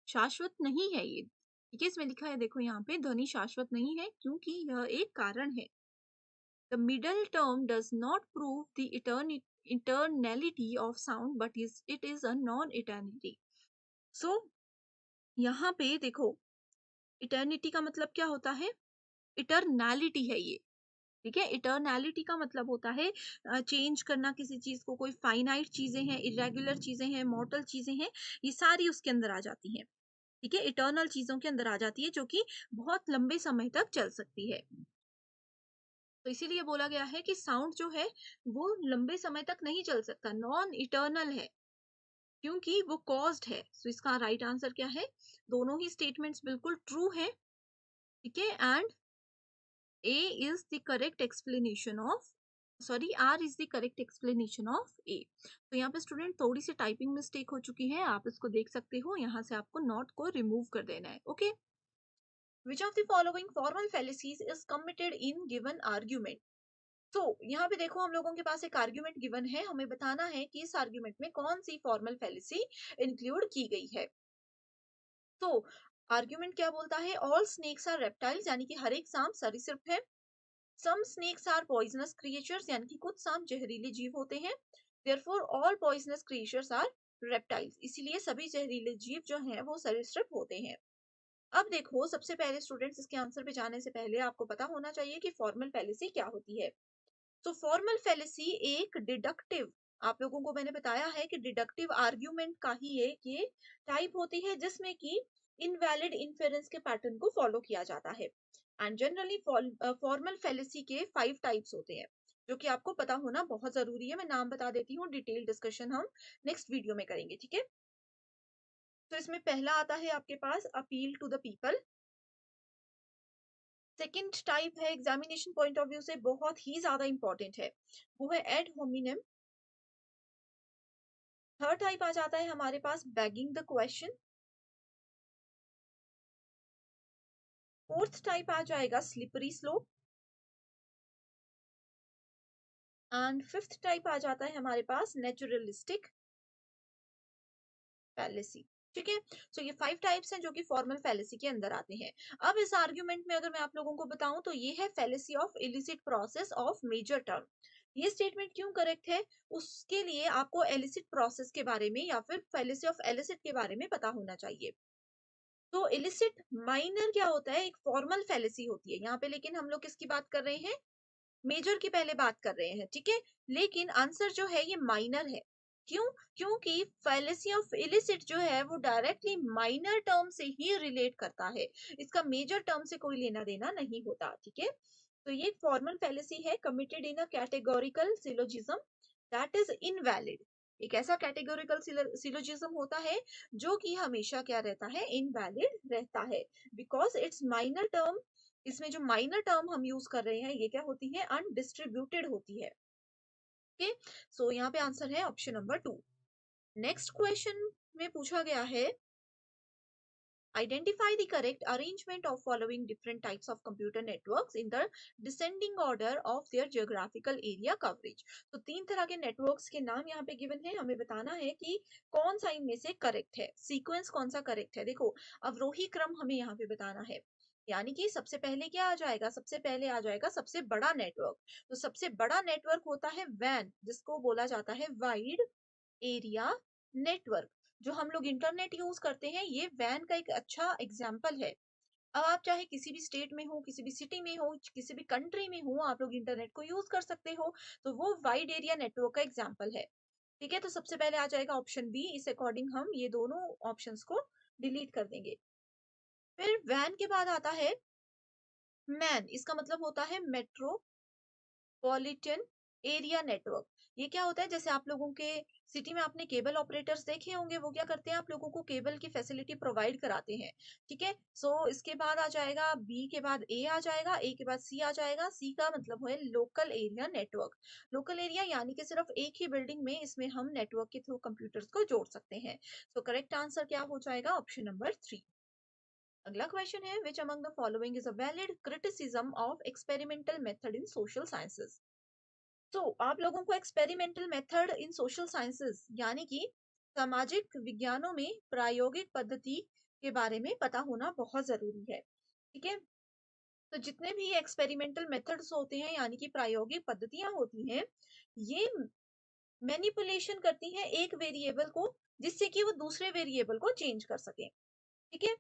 शाश्वत नहीं है ये, ठीक है। इसमें लिखा है देखो, यहाँ पे ध्वनि शाश्वत नहीं है क्योंकि यह एक कारण है। The middle term does not prove the eternality of sound but it is a non eternity. So यहाँ पे देखो, इटर्निटी का मतलब क्या होता है, इटर्नैलिटी है ये, ठीक है। इटर्नैलिटी का मतलब होता है चेंज करना किसी चीज को, कोई फाइनाइट चीजें हैं, इरेगुलर चीजें हैं, मॉर्टल चीजें हैं, ये सारी उसके अंदर आ जाती हैं, ठीक है। इटर्नल चीजों के अंदर आ जाती है जो कि बहुत लंबे समय तक चल सकती है। तो इसीलिए बोला गया है कि साउंड जो है वो लंबे समय तक नहीं चल सकता, नॉन इटर्नल है क्योंकि वो कॉज्ड है। सो इसका राइट आंसर क्या है, दोनों ही स्टेटमेंट्स बिल्कुल ट्रू है, ठीक है। And A is the correct explanation of, sorry R is the correct explanation of A। तो यहाँ पे स्टूडेंट थोड़ी सी टाइपिंग मिस्टेक हो चुकी है, आप इसको देख सकते हो, यहाँ से आपको नॉट को रिमूव कर देना है, okay. Which of the following formal fallacies is committed in given argument. तो यहाँ पे देखो, हम लोगों के पास एक आर्ग्यूमेंट गिवन है, हमें बताना है कि इस आर्ग्यूमेंट में कौन सी फॉर्मल फेलिसी इंक्लूड की गई है। तो आर्ग्यूमेंट क्या बोलता है, ऑल स्नेक्स आर रेप्टाइल्स, यानी कि हर एक सांप सरीसृप है। Some snakes are poisonous creatures, यानी कि कुछ सांप जहरीले जीव होते हैं। Therefore all poisonous creatures are reptiles, इसीलिए सभी जहरीले जीव जो हैं वो सरीसृप होते हैं। अब देखो, सबसे पहले स्टूडेंट्स इसके आंसर पे जाने से पहले आपको पता होना चाहिए कि फॉर्मल फैलेसी क्या होती है। तो फॉर्मल फैलेसी एक डिडक्टिव, आप लोगों को मैंने बताया है कि डिडक्टिव आर्ग्यूमेंट का ही एक ये टाइप होती है जिसमें कि इनवैलिड इन्फेरेंस के पैटर्न को फॉलो किया जाता है। एंड जनरली फॉर्मल फैलेसी के 5 टाइप्स होते हैं जो कि आपको पता होना बहुत जरूरी है। मैं नाम बता देती हूँ, डिटेल डिस्कशन हम नेक्स्ट वीडियो में करेंगे, ठीक है। तो इसमें पहला आता है आपके पास appeal to the people. Second type है, एग्जामिनेशन पॉइंट ऑफ व्यू से बहुत ही ज्यादा इंपॉर्टेंट है, वो है एड होमिनम। थर्ड टाइप आ जाता है हमारे पास begging the question. Fourth type आ जाएगा slippery slope. And fifth type आ जाता है हमारे पास नेचुरलिस्टिक फैलेसी, ठीक है। सो ये 5 टाइप्स हैं जो कि फॉर्मल फैलेसी के अंदर आते हैं। अब इस आर्ग्यूमेंट में अगर मैं आप लोगों को बताऊं तो ये है fallacy of illicit process of major term. ये स्टेटमेंट क्यों करेक्ट है, उसके लिए आपको एलिसिट प्रोसेस के बारे में या फिर फैलेसी ऑफ एलिसिट के बारे में पता होना चाहिए। तो इलिसिट माइनर क्या होता है, एक फॉर्मल फैलेसी होती है यहाँ पे, लेकिन हम लोग किसकी बात कर रहे हैं, मेजर की पहले बात कर रहे हैं, ठीक है। लेकिन आंसर जो है ये माइनर है, क्यों, क्योंकि फैलेसी ऑफ इलिसिट जो है वो डायरेक्टली माइनर टर्म से ही रिलेट करता है, इसका मेजर टर्म से कोई लेना देना नहीं होता, ठीक है। तो ये फॉर्मल फैलेसी है committed in a categorical syllogism that is invalid. एक ऐसा कैटेगोरिकल सिलोजिज्म होता है जो कि हमेशा क्या रहता है, इनवैलिड रहता है, बिकॉज इट्स माइनर टर्म, इसमें जो माइनर टर्म हम यूज कर रहे हैं ये क्या होती है, अनडिस्ट्रीब्यूटेड होती है। ओके, सो यहाँ पे आंसर है ऑप्शन नंबर 2। नेक्स्ट क्वेश्चन में पूछा गया है, identify the correct arrangement of following different types of computer networks in the descending order of their geographical area coverage। तो 3 तरह के नेटवर्क्स के नाम यहाँ पे गिवन है, हमें बताना है कि कौन सा इनमें से करेक्ट है, सीक्वेंस कौन सा करेक्ट है। देखो, अवरोही क्रम हमें यहाँ पे बताना है, यानी कि सबसे पहले क्या आ जाएगा, सबसे पहले आ जाएगा सबसे बड़ा नेटवर्क। तो सबसे बड़ा नेटवर्क होता है वैन, जिसको बोला जाता है वाइड एरिया नेटवर्क। जो हम लोग इंटरनेट यूज करते हैं ये वैन का एक अच्छा एग्जाम्पल है। अब आप चाहे किसी भी स्टेट में हो, किसी भी सिटी में हो, किसी भी कंट्री में हो, आप लोग इंटरनेट को यूज कर सकते हो, तो वो वाइड एरिया नेटवर्क का एग्जाम्पल है। ठीक है, तो सबसे पहले आ जाएगा ऑप्शन बी, इस अकॉर्डिंग हम ये दोनों ऑप्शंस को डिलीट कर देंगे। फिर वैन के बाद आता है मैन, इसका मतलब होता है मेट्रो पॉलिटन एरिया नेटवर्क। ये क्या होता है, जैसे आप लोगों के सिटी में आपने केबल ऑपरेटर्स देखे होंगे, वो क्या करते हैं, आप लोगों को केबल की फैसिलिटी प्रोवाइड कराते हैं। ठीक है, सो इसके बाद आ जाएगा बी के बाद ए आ जाएगा, ए के बाद सी आ जाएगा। सी का मतलब है local area network. Local area यानी कि सिर्फ एक ही बिल्डिंग में इसमें हम नेटवर्क के थ्रू कंप्यूटर्स को जोड़ सकते हैं। सो करेक्ट आंसर क्या हो जाएगा, ऑप्शन नंबर 3। अगला क्वेश्चन है, which among the following is a valid criticism of experimental method in social sciences. तो आप लोगों को experimental method in social sciences यानी कि सामाजिक विज्ञानों में प्रायोगिक पद्धति के बारे में पता होना बहुत जरूरी है। ठीक है, तो जितने भी एक्सपेरिमेंटल मेथड्स होते हैं यानी कि प्रायोगिक पद्धतियां होती हैं, ये मैनिपुलेशन करती हैं एक वेरिएबल को, जिससे कि वो दूसरे वेरिएबल को चेंज कर सके। ठीक है,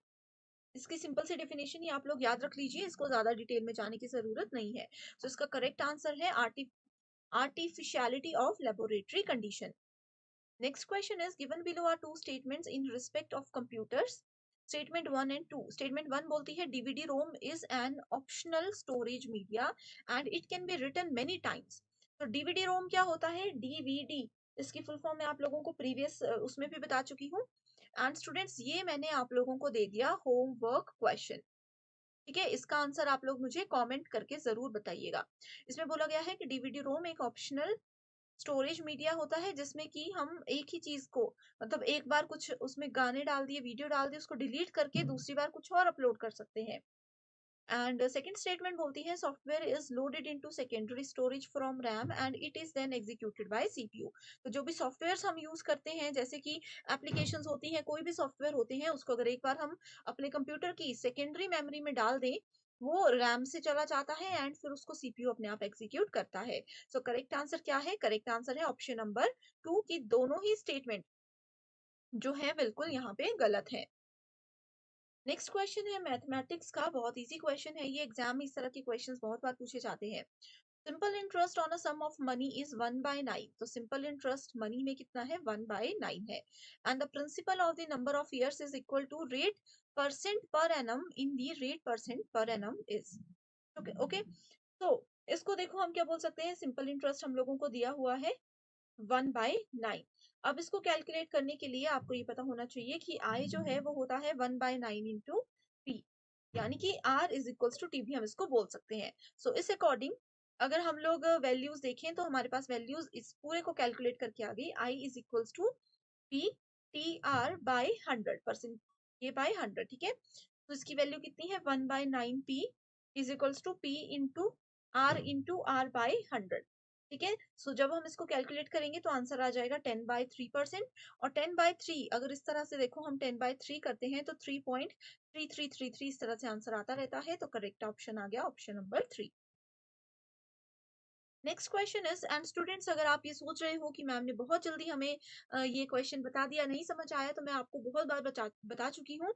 इसकी सिंपल सी डेफिनेशन ही आप लोग याद रख लीजिए, इसको ज्यादा डिटेल में जाने की जरूरत नहीं है। तो इसका करेक्ट आंसर है artificiality of laboratory condition। Next question is, given below are two statements in respect of computers, statement 1 and 2। statement 1 बोलती है DVD ROM is an optional storage media and it can be written many times। तो DVD ROM क्या होता है, DVD, इसकी फुल फॉर्म मैं आप लोगों को प्रीवियस उसमें भी बता चुकी हूँ। एंड स्टूडेंट्स, ये मैंने आप लोगों को दे दिया होमवर्क क्वेश्चन। ठीक है, इसका आंसर आप लोग मुझे कमेंट करके जरूर बताइएगा। इसमें बोला गया है कि डीवीडी रोम एक ऑप्शनल स्टोरेज मीडिया होता है जिसमें कि हम एक ही चीज को, मतलब एक बार कुछ उसमें गाने डाल दिए, वीडियो डाल दिए, उसको डिलीट करके दूसरी बार कुछ और अपलोड कर सकते हैं। एंड सेकंड स्टेटमेंट बोलती है, software is loaded into secondary storage from RAM and it is then executed by CPU. तो जो भी सॉफ्टवेयर हम यूज करते हैं, जैसे कि एप्लीकेशंस होती हैं, कोई भी सॉफ्टवेयर होते हैं, उसको अगर एक बार हम अपने कंप्यूटर की सेकेंडरी मेमोरी में डाल दें, वो रैम से चला जाता है एंड फिर उसको सीपीयू अपने आप एग्जीक्यूट करता है। सो करेक्ट आंसर क्या है, करेक्ट आंसर है ऑप्शन नंबर 2 की दोनों ही स्टेटमेंट जो है बिल्कुल यहाँ पे गलत है। नेक्स्ट क्वेश्चन है मैथमेटिक्स का, बहुत इजी क्वेश्चन है ये, एग्जाम में इस तरह के क्वेश्चंस बहुत बार पूछे जाते हैं। Simple interest on a sum of money is 1/9। तो सिंपल इंटरेस्ट मनी में कितना है, 1/9 है। And the principal of the number of years is equal to rate percent per annum in the rate percent per annum is. Okay okay, तो इसको देखो हम क्या बोल सकते हैं, सिंपल इंटरेस्ट हम लोगों को दिया हुआ है 1/9। अब इसको कैलकुलेट करने के लिए आपको ये पता होना चाहिए कि आई जो है वो होता है 1/9 इंटू पी, यानी कि R is equals to T भी हम इसको बोल सकते हैं। सो इस अकॉर्डिंग अगर हम लोग वैल्यूज देखें तो हमारे पास वैल्यूज इस पूरे को कैलकुलेट करके आ गई, I is equals to P T R by 100%, ये बाई 100। ठीक है, तो इसकी वैल्यू कितनी है, 1/9 P is equals to P into R by 100। ठीक है, सो जब हम इसको कैलकुलेट करेंगे तो आंसर आ जाएगा 10/3%। और 10/3 अगर इस तरह से देखो, हम 10/3 करते हैं तो 3.3333 इस तरह से आंसर आता रहता है। तो करेक्ट ऑप्शन आ गया option number 3। Next question is, and students अगर आप ये सोच रहे हो कि मैम ने बहुत जल्दी हमें ये क्वेश्चन बता दिया, नहीं समझ आया, तो मैं आपको बहुत बार बता चुकी हूँ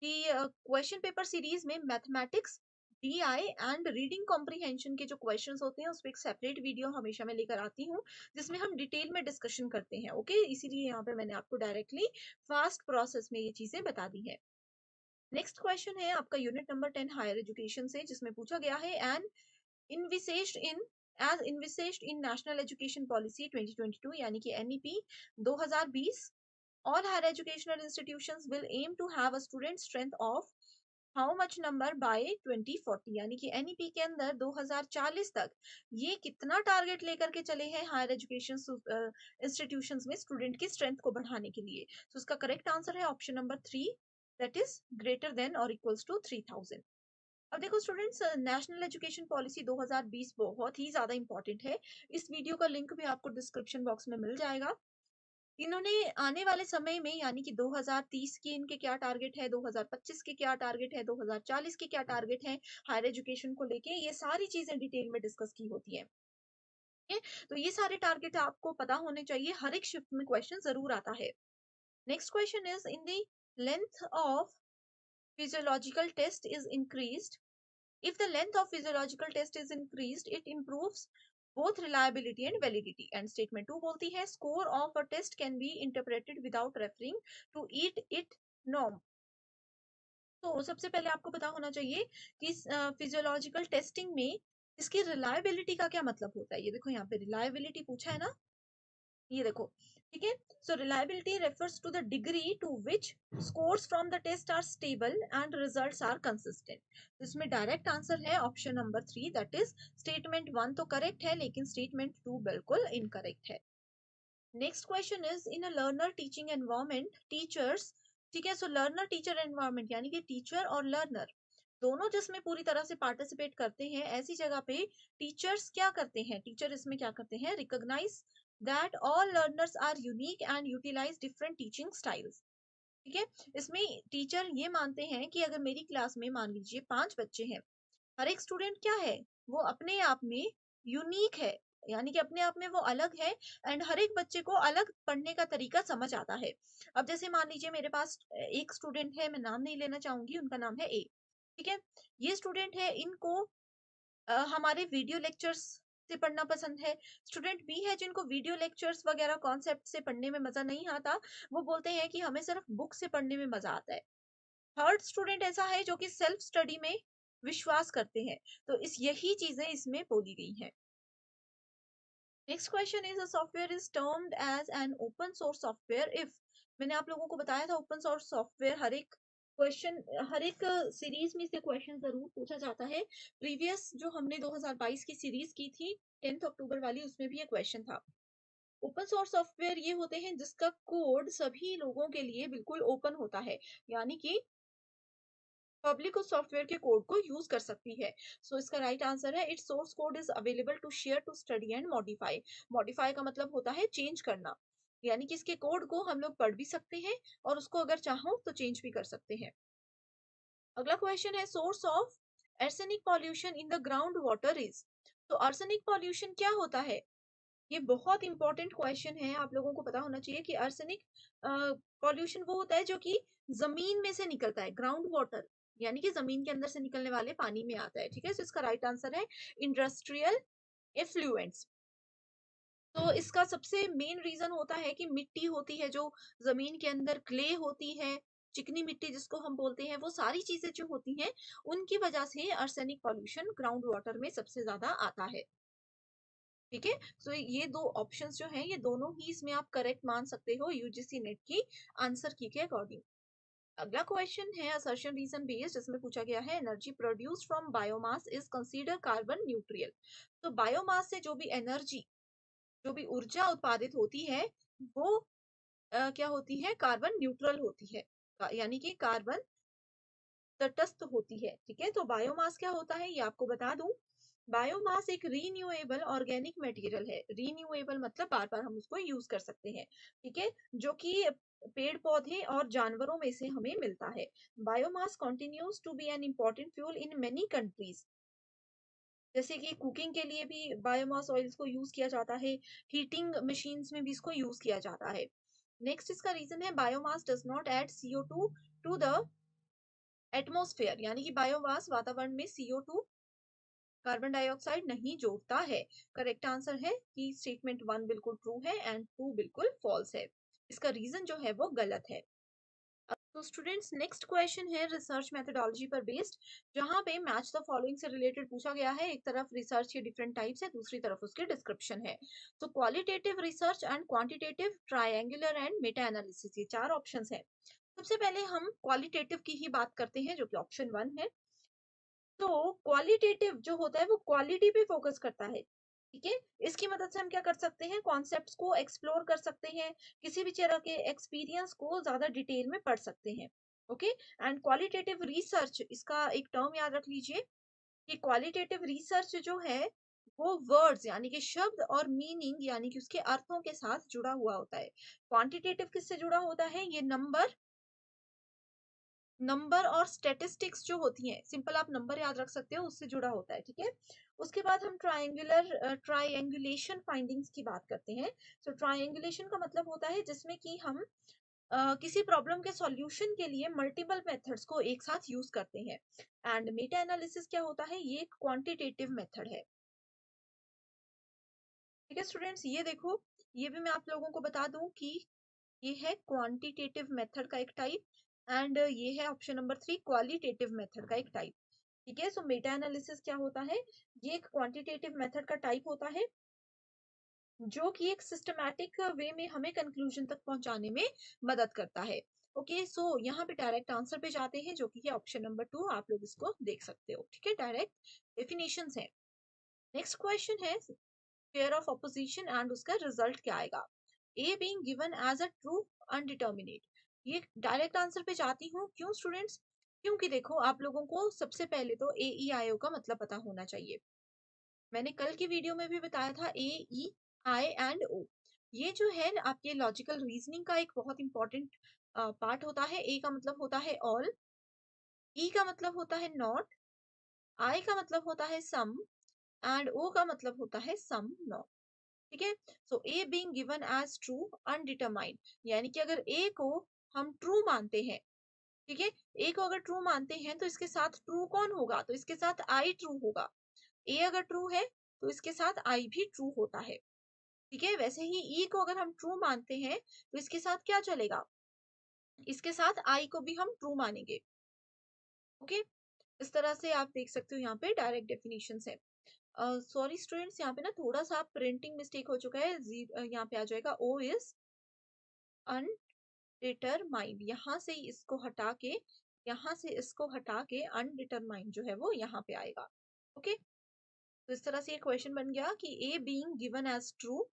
कि क्वेश्चन पेपर सीरीज में mathematics DI and reading comprehension के जो क्वेश्चंस होते हैं उस पर एक सेपरेट वीडियो हमेशा मैं लेकर आती हूँ, जिसमें हम डिटेल में डिस्कशन करते हैं। ओके, इसीलिए यहाँ पे मैंने आपको डायरेक्टली फास्ट प्रोसेस में ये चीजें बता दी है। नेक्स्ट क्वेश्चन है आपका यूनिट नंबर 10 हायर एजुकेशन से, जिसमें पूछा गया है N envisaged in as envisaged in National Education Policy 2022 यानी कि NEP 2020, all higher educational institutions will aim to have a student strength of how much number by 2040 यानी कि NEP के अंदर 2040 तक ये कितना टारगेट लेकर के चले हैं हायर एजुकेशन इंस्टीट्यूशंस में स्टूडेंट की स्ट्रेंथ को बढ़ाने के लिए। तो उसका करेक्ट आंसर है option number 3, that is greater than और इक्वल्स टू 3000। अब देखो स्टूडेंट्स, नेशनल एजुकेशन पॉलिसी 2020 बहुत ही ज्यादा इंपॉर्टेंट है। इस वीडियो का लिंक भी आपको डिस्क्रिप्शन बॉक्स में मिल जाएगा। इन्होंने आने वाले समय में यानी कि 2030 की इनके क्या टारगेट है, 2025 के क्या टारगेट है, 2040 के क्या टारगेट है हायर एजुकेशन को लेके, ये सारी चीजें डिटेल में डिस्कस की होती है। तो ये सारे टारगेट आपको पता होने चाहिए, हर एक शिफ्ट में क्वेश्चन जरूर आता है। Next question is in the length of physiological test is increased, if the length of physiological test is increased, it improves both reliability and validity. And statement 2 बोलती है score of a test can be interpreted without referring to it norm. तो सबसे पहले आपको पता होना चाहिए कि फिजियोलॉजिकल टेस्टिंग में इसकी रिलायबिलिटी का क्या मतलब होता है। ये देखो यहाँ पे रिलायबिलिटी पूछा है ना, ये देखो, ठीक है। So reliability refers to the degree to which scores from the test are stable and results are consistent. इसमें डायरेक्ट आंसर है option number 3, that is statement 1 तो करेक्ट है लेकिन स्टेटमेंट 2 बिल्कुल इनकरेक्ट है। Next question is in a learner teaching environment teachers, ठीक है। सो लर्नर टीचर एनवायरमेंट यानी कि टीचर और लर्नर दोनों जिसमें पूरी तरह से पार्टिसिपेट करते हैं, ऐसी जगह पे टीचर्स क्या करते हैं, टीचर इसमें क्या करते हैं, recognise that all learners are unique and utilise different teaching styles. ठीक है, इसमें टीचर ये मानते हैं कि अगर मेरी क्लास में मान लीजिए 5 बच्चे हैं, हर एक स्टूडेंट क्या है, वो अपने आप में यूनिक है, यानी कि अपने आप में वो अलग है, एंड हर एक बच्चे को अलग पढ़ने का तरीका समझ आता है। अब जैसे मान लीजिए मेरे पास एक स्टूडेंट है, मैं नाम नहीं लेना चाहूंगी, उनका नाम है ए, ठीक है। ये स्टूडेंट है, इनको हमारे वीडियो लेक्चर्स से पढ़ना पसंद है। स्टूडेंट बी है जिनको वीडियो लेक्चर्स वगैरह कॉन्सेप्ट से पढ़ने में मजा नहीं आता, वो बोलते हैं कि हमें सिर्फ बुक से पढ़ने में मजा आता है। थर्ड स्टूडेंट ऐसा है जो कि सेल्फ स्टडी में विश्वास करते हैं। तो इस यही चीजें इसमें बोली गई हैं। Next question is a software is termed as an open source software if, मैंने आप लोगों को बताया था ओपन सोर्स सॉफ्टवेयर हर एक क्वेश्चन, हर एक सीरीज में से क्वेश्चन जरूर पूछा जाता है। प्रीवियस जो हमने 2022 की सीरीज की थी 10 अक्टूबर वाली, उसमें भी ये क्वेश्चन था। ओपन सोर्स सॉफ्टवेयर ये होते हैं जिसका कोड सभी लोगों के लिए बिल्कुल ओपन होता है, यानी कि पब्लिक उस सॉफ्टवेयर के कोड को यूज कर सकती है। सो इसका राइट आंसर है its source code is available to share to study and modify. Modify का मतलब होता है चेंज करना, यानी कि इसके कोड को हम लोग पढ़ भी सकते हैं और उसको अगर चाहो तो चेंज भी कर सकते हैं। अगला क्वेश्चन है source of arsenic pollution in the ground water is. तो आर्सेनिक पॉल्यूशन क्या होता है, ये बहुत इंपॉर्टेंट क्वेश्चन है, आप लोगों को पता होना चाहिए कि आर्सेनिक पॉल्यूशन वो होता है जो कि जमीन में से निकलता है, ग्राउंड वाटर यानी कि जमीन के अंदर से निकलने वाले पानी में आता है, ठीक है। तो इसका राइट आंसर है इंडस्ट्रियल एफ्लुएंट्स। तो इसका सबसे मेन रीजन होता है कि मिट्टी होती है जो जमीन के अंदर, क्ले होती है, चिकनी मिट्टी जिसको हम बोलते हैं, वो सारी चीजें जो होती हैं उनकी वजह से आर्सेनिक पॉल्यूशन ग्राउंड वाटर में सबसे ज्यादा आता है, ठीक है। सो ये दो ऑप्शंस जो हैं ये दोनों ही इसमें आप करेक्ट मान सकते हो यूजीसी नेट की आंसर की के अकॉर्डिंग। अगला क्वेश्चन है असर्शन रीजन बेस्ड, इसमें पूछा गया है energy produced from biomass is consider carbon neutral. तो बायोमास से जो भी एनर्जी, जो भी ऊर्जा उत्पादित होती है वो क्या होती है, कार्बन न्यूट्रल होती है, यानी कि कार्बन तटस्थ होती है, ठीक है। तो बायोमास क्या होता है ये आपको बता दूं, बायोमास एक रीन्यूएबल ऑर्गेनिक मटेरियल है। रीन्यूएबल मतलब बार बार हम उसको यूज कर सकते हैं, ठीक है, जो कि पेड़ पौधे और जानवरों में से हमें मिलता है। Biomass continues to be an important fuel in many countries, जैसे कि कुकिंग के लिए भी बायोमास ऑयल्स को यूज किया जाता है, हीटिंग मशीन्स में भी इसको यूज किया जाता है। नेक्स्ट इसका रीजन है biomass does not add CO2 to the atmosphere, यानी कि बायोमास वातावरण में CO2 कार्बन डाइऑक्साइड नहीं जोड़ता है। करेक्ट आंसर है कि स्टेटमेंट 1 बिल्कुल ट्रू है एंड 2 बिल्कुल फॉल्स है। इसका रीजन जो है वो गलत है। तो स्टूडेंट्स नेक्स्ट क्वेश्चन है रिसर्च मेथोडोलॉजी पर बेस्ड, जहां पे मैच द फॉलोइंग से रिलेटेड पूछा गया है। एक तरफ रिसर्च के डिफरेंट टाइप्स है, दूसरी तरफ उसके डिस्क्रिप्शन है। तो qualitative research and quantitative, triangular and Meta analysis, ये चार ऑप्शंस है। सबसे पहले हम क्वालिटेटिव की ही बात करते हैं, जो कि ऑप्शन 1 है। तो क्वालिटेटिव जो होता है वो क्वालिटी पे फोकस करता है। ठीक है, इसकी मदद से हम क्या कर सकते हैं, कॉन्सेप्ट्स को एक्सप्लोर कर सकते हैं, किसी भी तरह के एक्सपीरियंस को ज्यादा डिटेल में पढ़ सकते हैं। ओके, एंड क्वालिटेटिव रिसर्च, इसका एक टर्म याद रख लीजिए कि क्वालिटेटिव रिसर्च जो है वो वर्ड्स यानी कि शब्द और मीनिंग यानी कि उसके अर्थों के साथ जुड़ा हुआ होता है। क्वांटिटेटिव किससे जुड़ा होता है, ये नंबर नंबर और स्टेटिस्टिक्स जो होती हैं, सिंपल आप नंबर याद रख सकते हो, उससे जुड़ा होता है। ठीक है, उसके बाद हम ट्रायंगुलेशन फाइंडिंग्स की बात करते हैं। तो ट्रायंगुलेशन का मतलब होता है जिसमें कि हम किसी प्रॉब्लम के सॉल्यूशन के लिए मल्टीपल मेथड्स को एक साथ यूज करते हैं। एंड मेटा एनालिसिस क्या होता है, ये एक क्वांटिटेटिव मेथड है। ठीक है स्टूडेंट्स, ये देखो, ये भी मैं आप लोगों को बता दूं कि ये है क्वांटिटेटिव मेथड का एक टाइप, एंड ये है ऑप्शन नंबर 3 क्वालिटेटिव मेथड का एक टाइप। ठीक है, सो मेटा एनालिसिस क्या होता है, ये एक क्वांटिटेटिव मेथड का टाइप होता है, जो कि एक सिस्टमैटिक वे में हमें कंक्लूजन तक पहुंचाने में मदद करता है। ओके, सो यहाँ पे डायरेक्ट आंसर पे जाते हैं, जो कि है ऑप्शन नंबर 2, आप लोग इसको देख सकते हो। ठीक है, डायरेक्ट डेफिनेशंस है। नेक्स्ट क्वेश्चन है पेयर ऑफ ऑपोजिशन एंड उसका रिजल्ट क्या आएगा। A being given as a true undeterminate, ये डायरेक्ट आंसर पे जाती हूँ। क्यों स्टूडेंट्स, क्योंकि देखो आप लोगों को सबसे पहले तो ए ई आई ओ का मतलब पता होना चाहिए। मैंने कल की वीडियो में भी बताया था ए ई आई एंड ओ, ये जो है आपके लॉजिकल रीजनिंग का एक बहुत इंपॉर्टेंट पार्ट होता है। ए का मतलब होता है ऑल, ई का मतलब होता है नॉट, आई का मतलब होता है सम, एंड ओ का मतलब होता है सम नॉट। ठीक है, so A being given as true undetermined, यानी कि अगर ए को हम ट्रू मानते हैं, ठीक है, ए को अगर ट्रू मानते हैं तो इसके साथ ट्रू कौन होगा, तो इसके साथ आई ट्रू होगा। ए अगर ट्रू है तो इसके साथ आई भी ट्रू होता है। ठीक है, वैसे ही ई को अगर हम ट्रू मानते हैं तो इसके साथ क्या चलेगा, इसके साथ आई को भी हम ट्रू मानेंगे। ओके, इस तरह से आप देख सकते हो यहाँ पे डायरेक्ट डेफिनेशन है। सॉरी स्टूडेंट्स, यहाँ पे ना थोड़ा सा प्रिंटिंग मिस्टेक हो चुका है। यहाँ पे आ जाएगा ओ इज अनडिटरमाइंड, यहाँ से इसको हटा के, यहाँ से इसको हटा के अनडिटरमाइंड जो है वो यहाँ पे आएगा। ओके, तो इस तरह से ये क्वेश्चन बन गया कि A being given as true,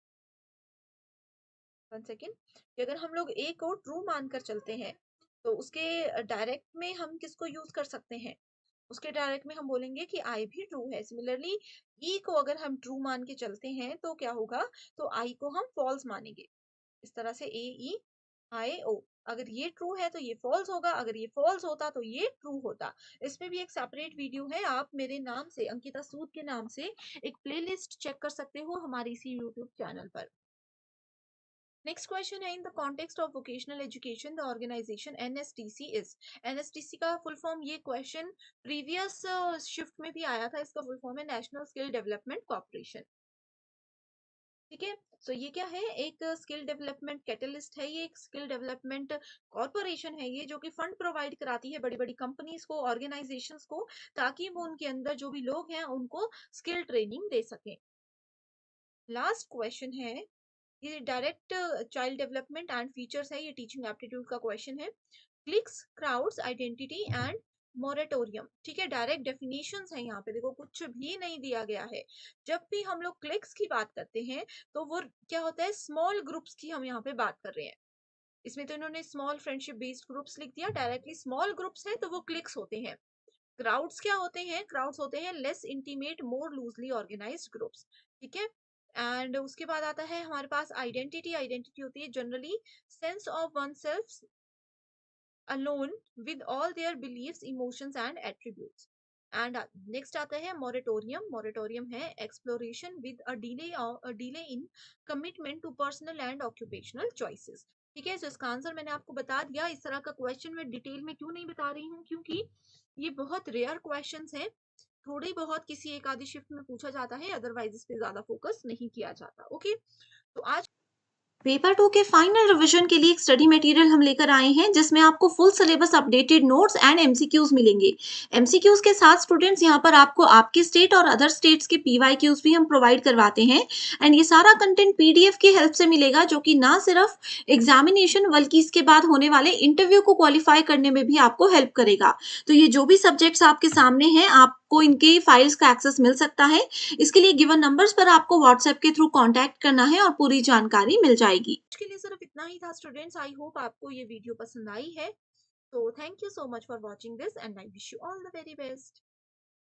1 second, कि अगर हम लोग ए को ट्रू मानकर चलते हैं तो उसके डायरेक्ट में हम किसको यूज कर सकते हैं, उसके डायरेक्ट में हम बोलेंगे कि आई भी ट्रू है। सिमिलरली ई को अगर हम ट्रू मान के चलते हैं तो क्या होगा, तो आई को हम फॉल्स मानेंगे। इस तरह से ए ई आई ओ, अगर ये ट्रू है तो ये फॉल्स होगा, अगर ये फॉल्स होता तो ये ट्रू होता। इसमें भी एक सेपरेट वीडियो है, आप मेरे नाम से, अंकिता सूद के नाम से एक प्लेलिस्ट चेक कर सकते हो हमारी इसी यूट्यूब चैनल पर। नेक्स्ट क्वेश्चन है, in the context of vocational education the organisation NSTC is, NSTC का फुल फॉर्म, ये क्वेश्चन प्रीवियस शिफ्ट में भी आया था, इसका फुल फॉर्म है नेशनल स्किल डेवलपमेंट कॉर्पोरेशन। ठीक है, सो ये क्या है, एक स्किल डेवलपमेंट कैटलिस्ट है, ये एक स्किल डेवलपमेंट कॉर्पोरेशन है, ये जो कि फंड प्रोवाइड कराती है बड़ी बड़ी कंपनीज को, ऑर्गेनाइजेशंस को, ताकि वो उनके अंदर जो भी लोग हैं उनको स्किल ट्रेनिंग दे सकें। लास्ट क्वेश्चन है, ये direct child development and features है, ये टीचिंग एप्टीट्यूड का क्वेश्चन है। Clicks, crowds, identity and moratorium. ठीक है, डायरेक्ट डेफिनेशंस है, यहाँ पे देखो कुछ भी नहीं दिया गया है। जब भी हम लोग क्लिक्स की बात करते हैं तो वो क्या होता है, स्मॉल ग्रुप्स की हम यहाँ पे बात कर रहे हैं। इसमें तो इन्होंने स्मॉल फ्रेंडशिप बेस्ड ग्रुप्स लिख दिया, डायरेक्टली स्मॉल ग्रुप्स है तो वो क्लिक्स होते हैं। क्राउड्स क्या होते हैं, क्राउड्स होते हैं लेस इंटीमेट मोर लूजली ऑर्गेनाइज्ड ग्रुप्स। ठीक है, एंड उसके बाद आता है हमारे पास आइडेंटिटी, आइडेंटिटी होती है generally sense of one self alone with all their beliefs, emotions and attributes. And next आता है moratorium, moratorium है exploration with a delay in commitment to personal and occupational choices. ठीक है, तो इसका आंसर मैंने आपको बता दिया। इस तरह का क्वेश्चन मैं डिटेल में क्यों नहीं बता रही हूँ, क्योंकि ये बहुत रेयर क्वेश्चंस हैं, थोड़ी बहुत किसी एक आधी शिफ्ट में पूछा जाता है, अदरवाइज इस पे ज्यादा फोकस नहीं किया जाता। ओके, तो आज पेपर 2 के फाइनल रिवीजन के लिए एक स्टडी मटेरियल हम लेकर आए हैं जिसमें आपको full syllabus updated notes and MCQs मिलेंगे। एमसीक्यूज के साथ स्टूडेंट्स यहाँ पर आपको आपके स्टेट और अदर स्टेट्स के पीवाईक्यूज भी हम प्रोवाइड करवाते हैं। एंड ये सारा कंटेंट पीडीएफ की हेल्प से मिलेगा जो कि ना सिर्फ एग्जामिनेशन बल्कि इसके बाद होने वाले इंटरव्यू को क्वालिफाई करने में भी आपको हेल्प करेगा। तो ये जो भी सब्जेक्ट्स आपके सामने हैं आपको इनके फाइल्स का एक्सेस मिल सकता है। इसके लिए गिवन नंबर्स पर आपको व्हाट्सएप के थ्रू कांटेक्ट करना है और पूरी जानकारी मिल जाएगी। आज के लिए सिर्फ इतना ही था स्टूडेंट्स। आई होप आपको ये वीडियो पसंद आई है। तो thank you so much for watching this and I wish you all the very best.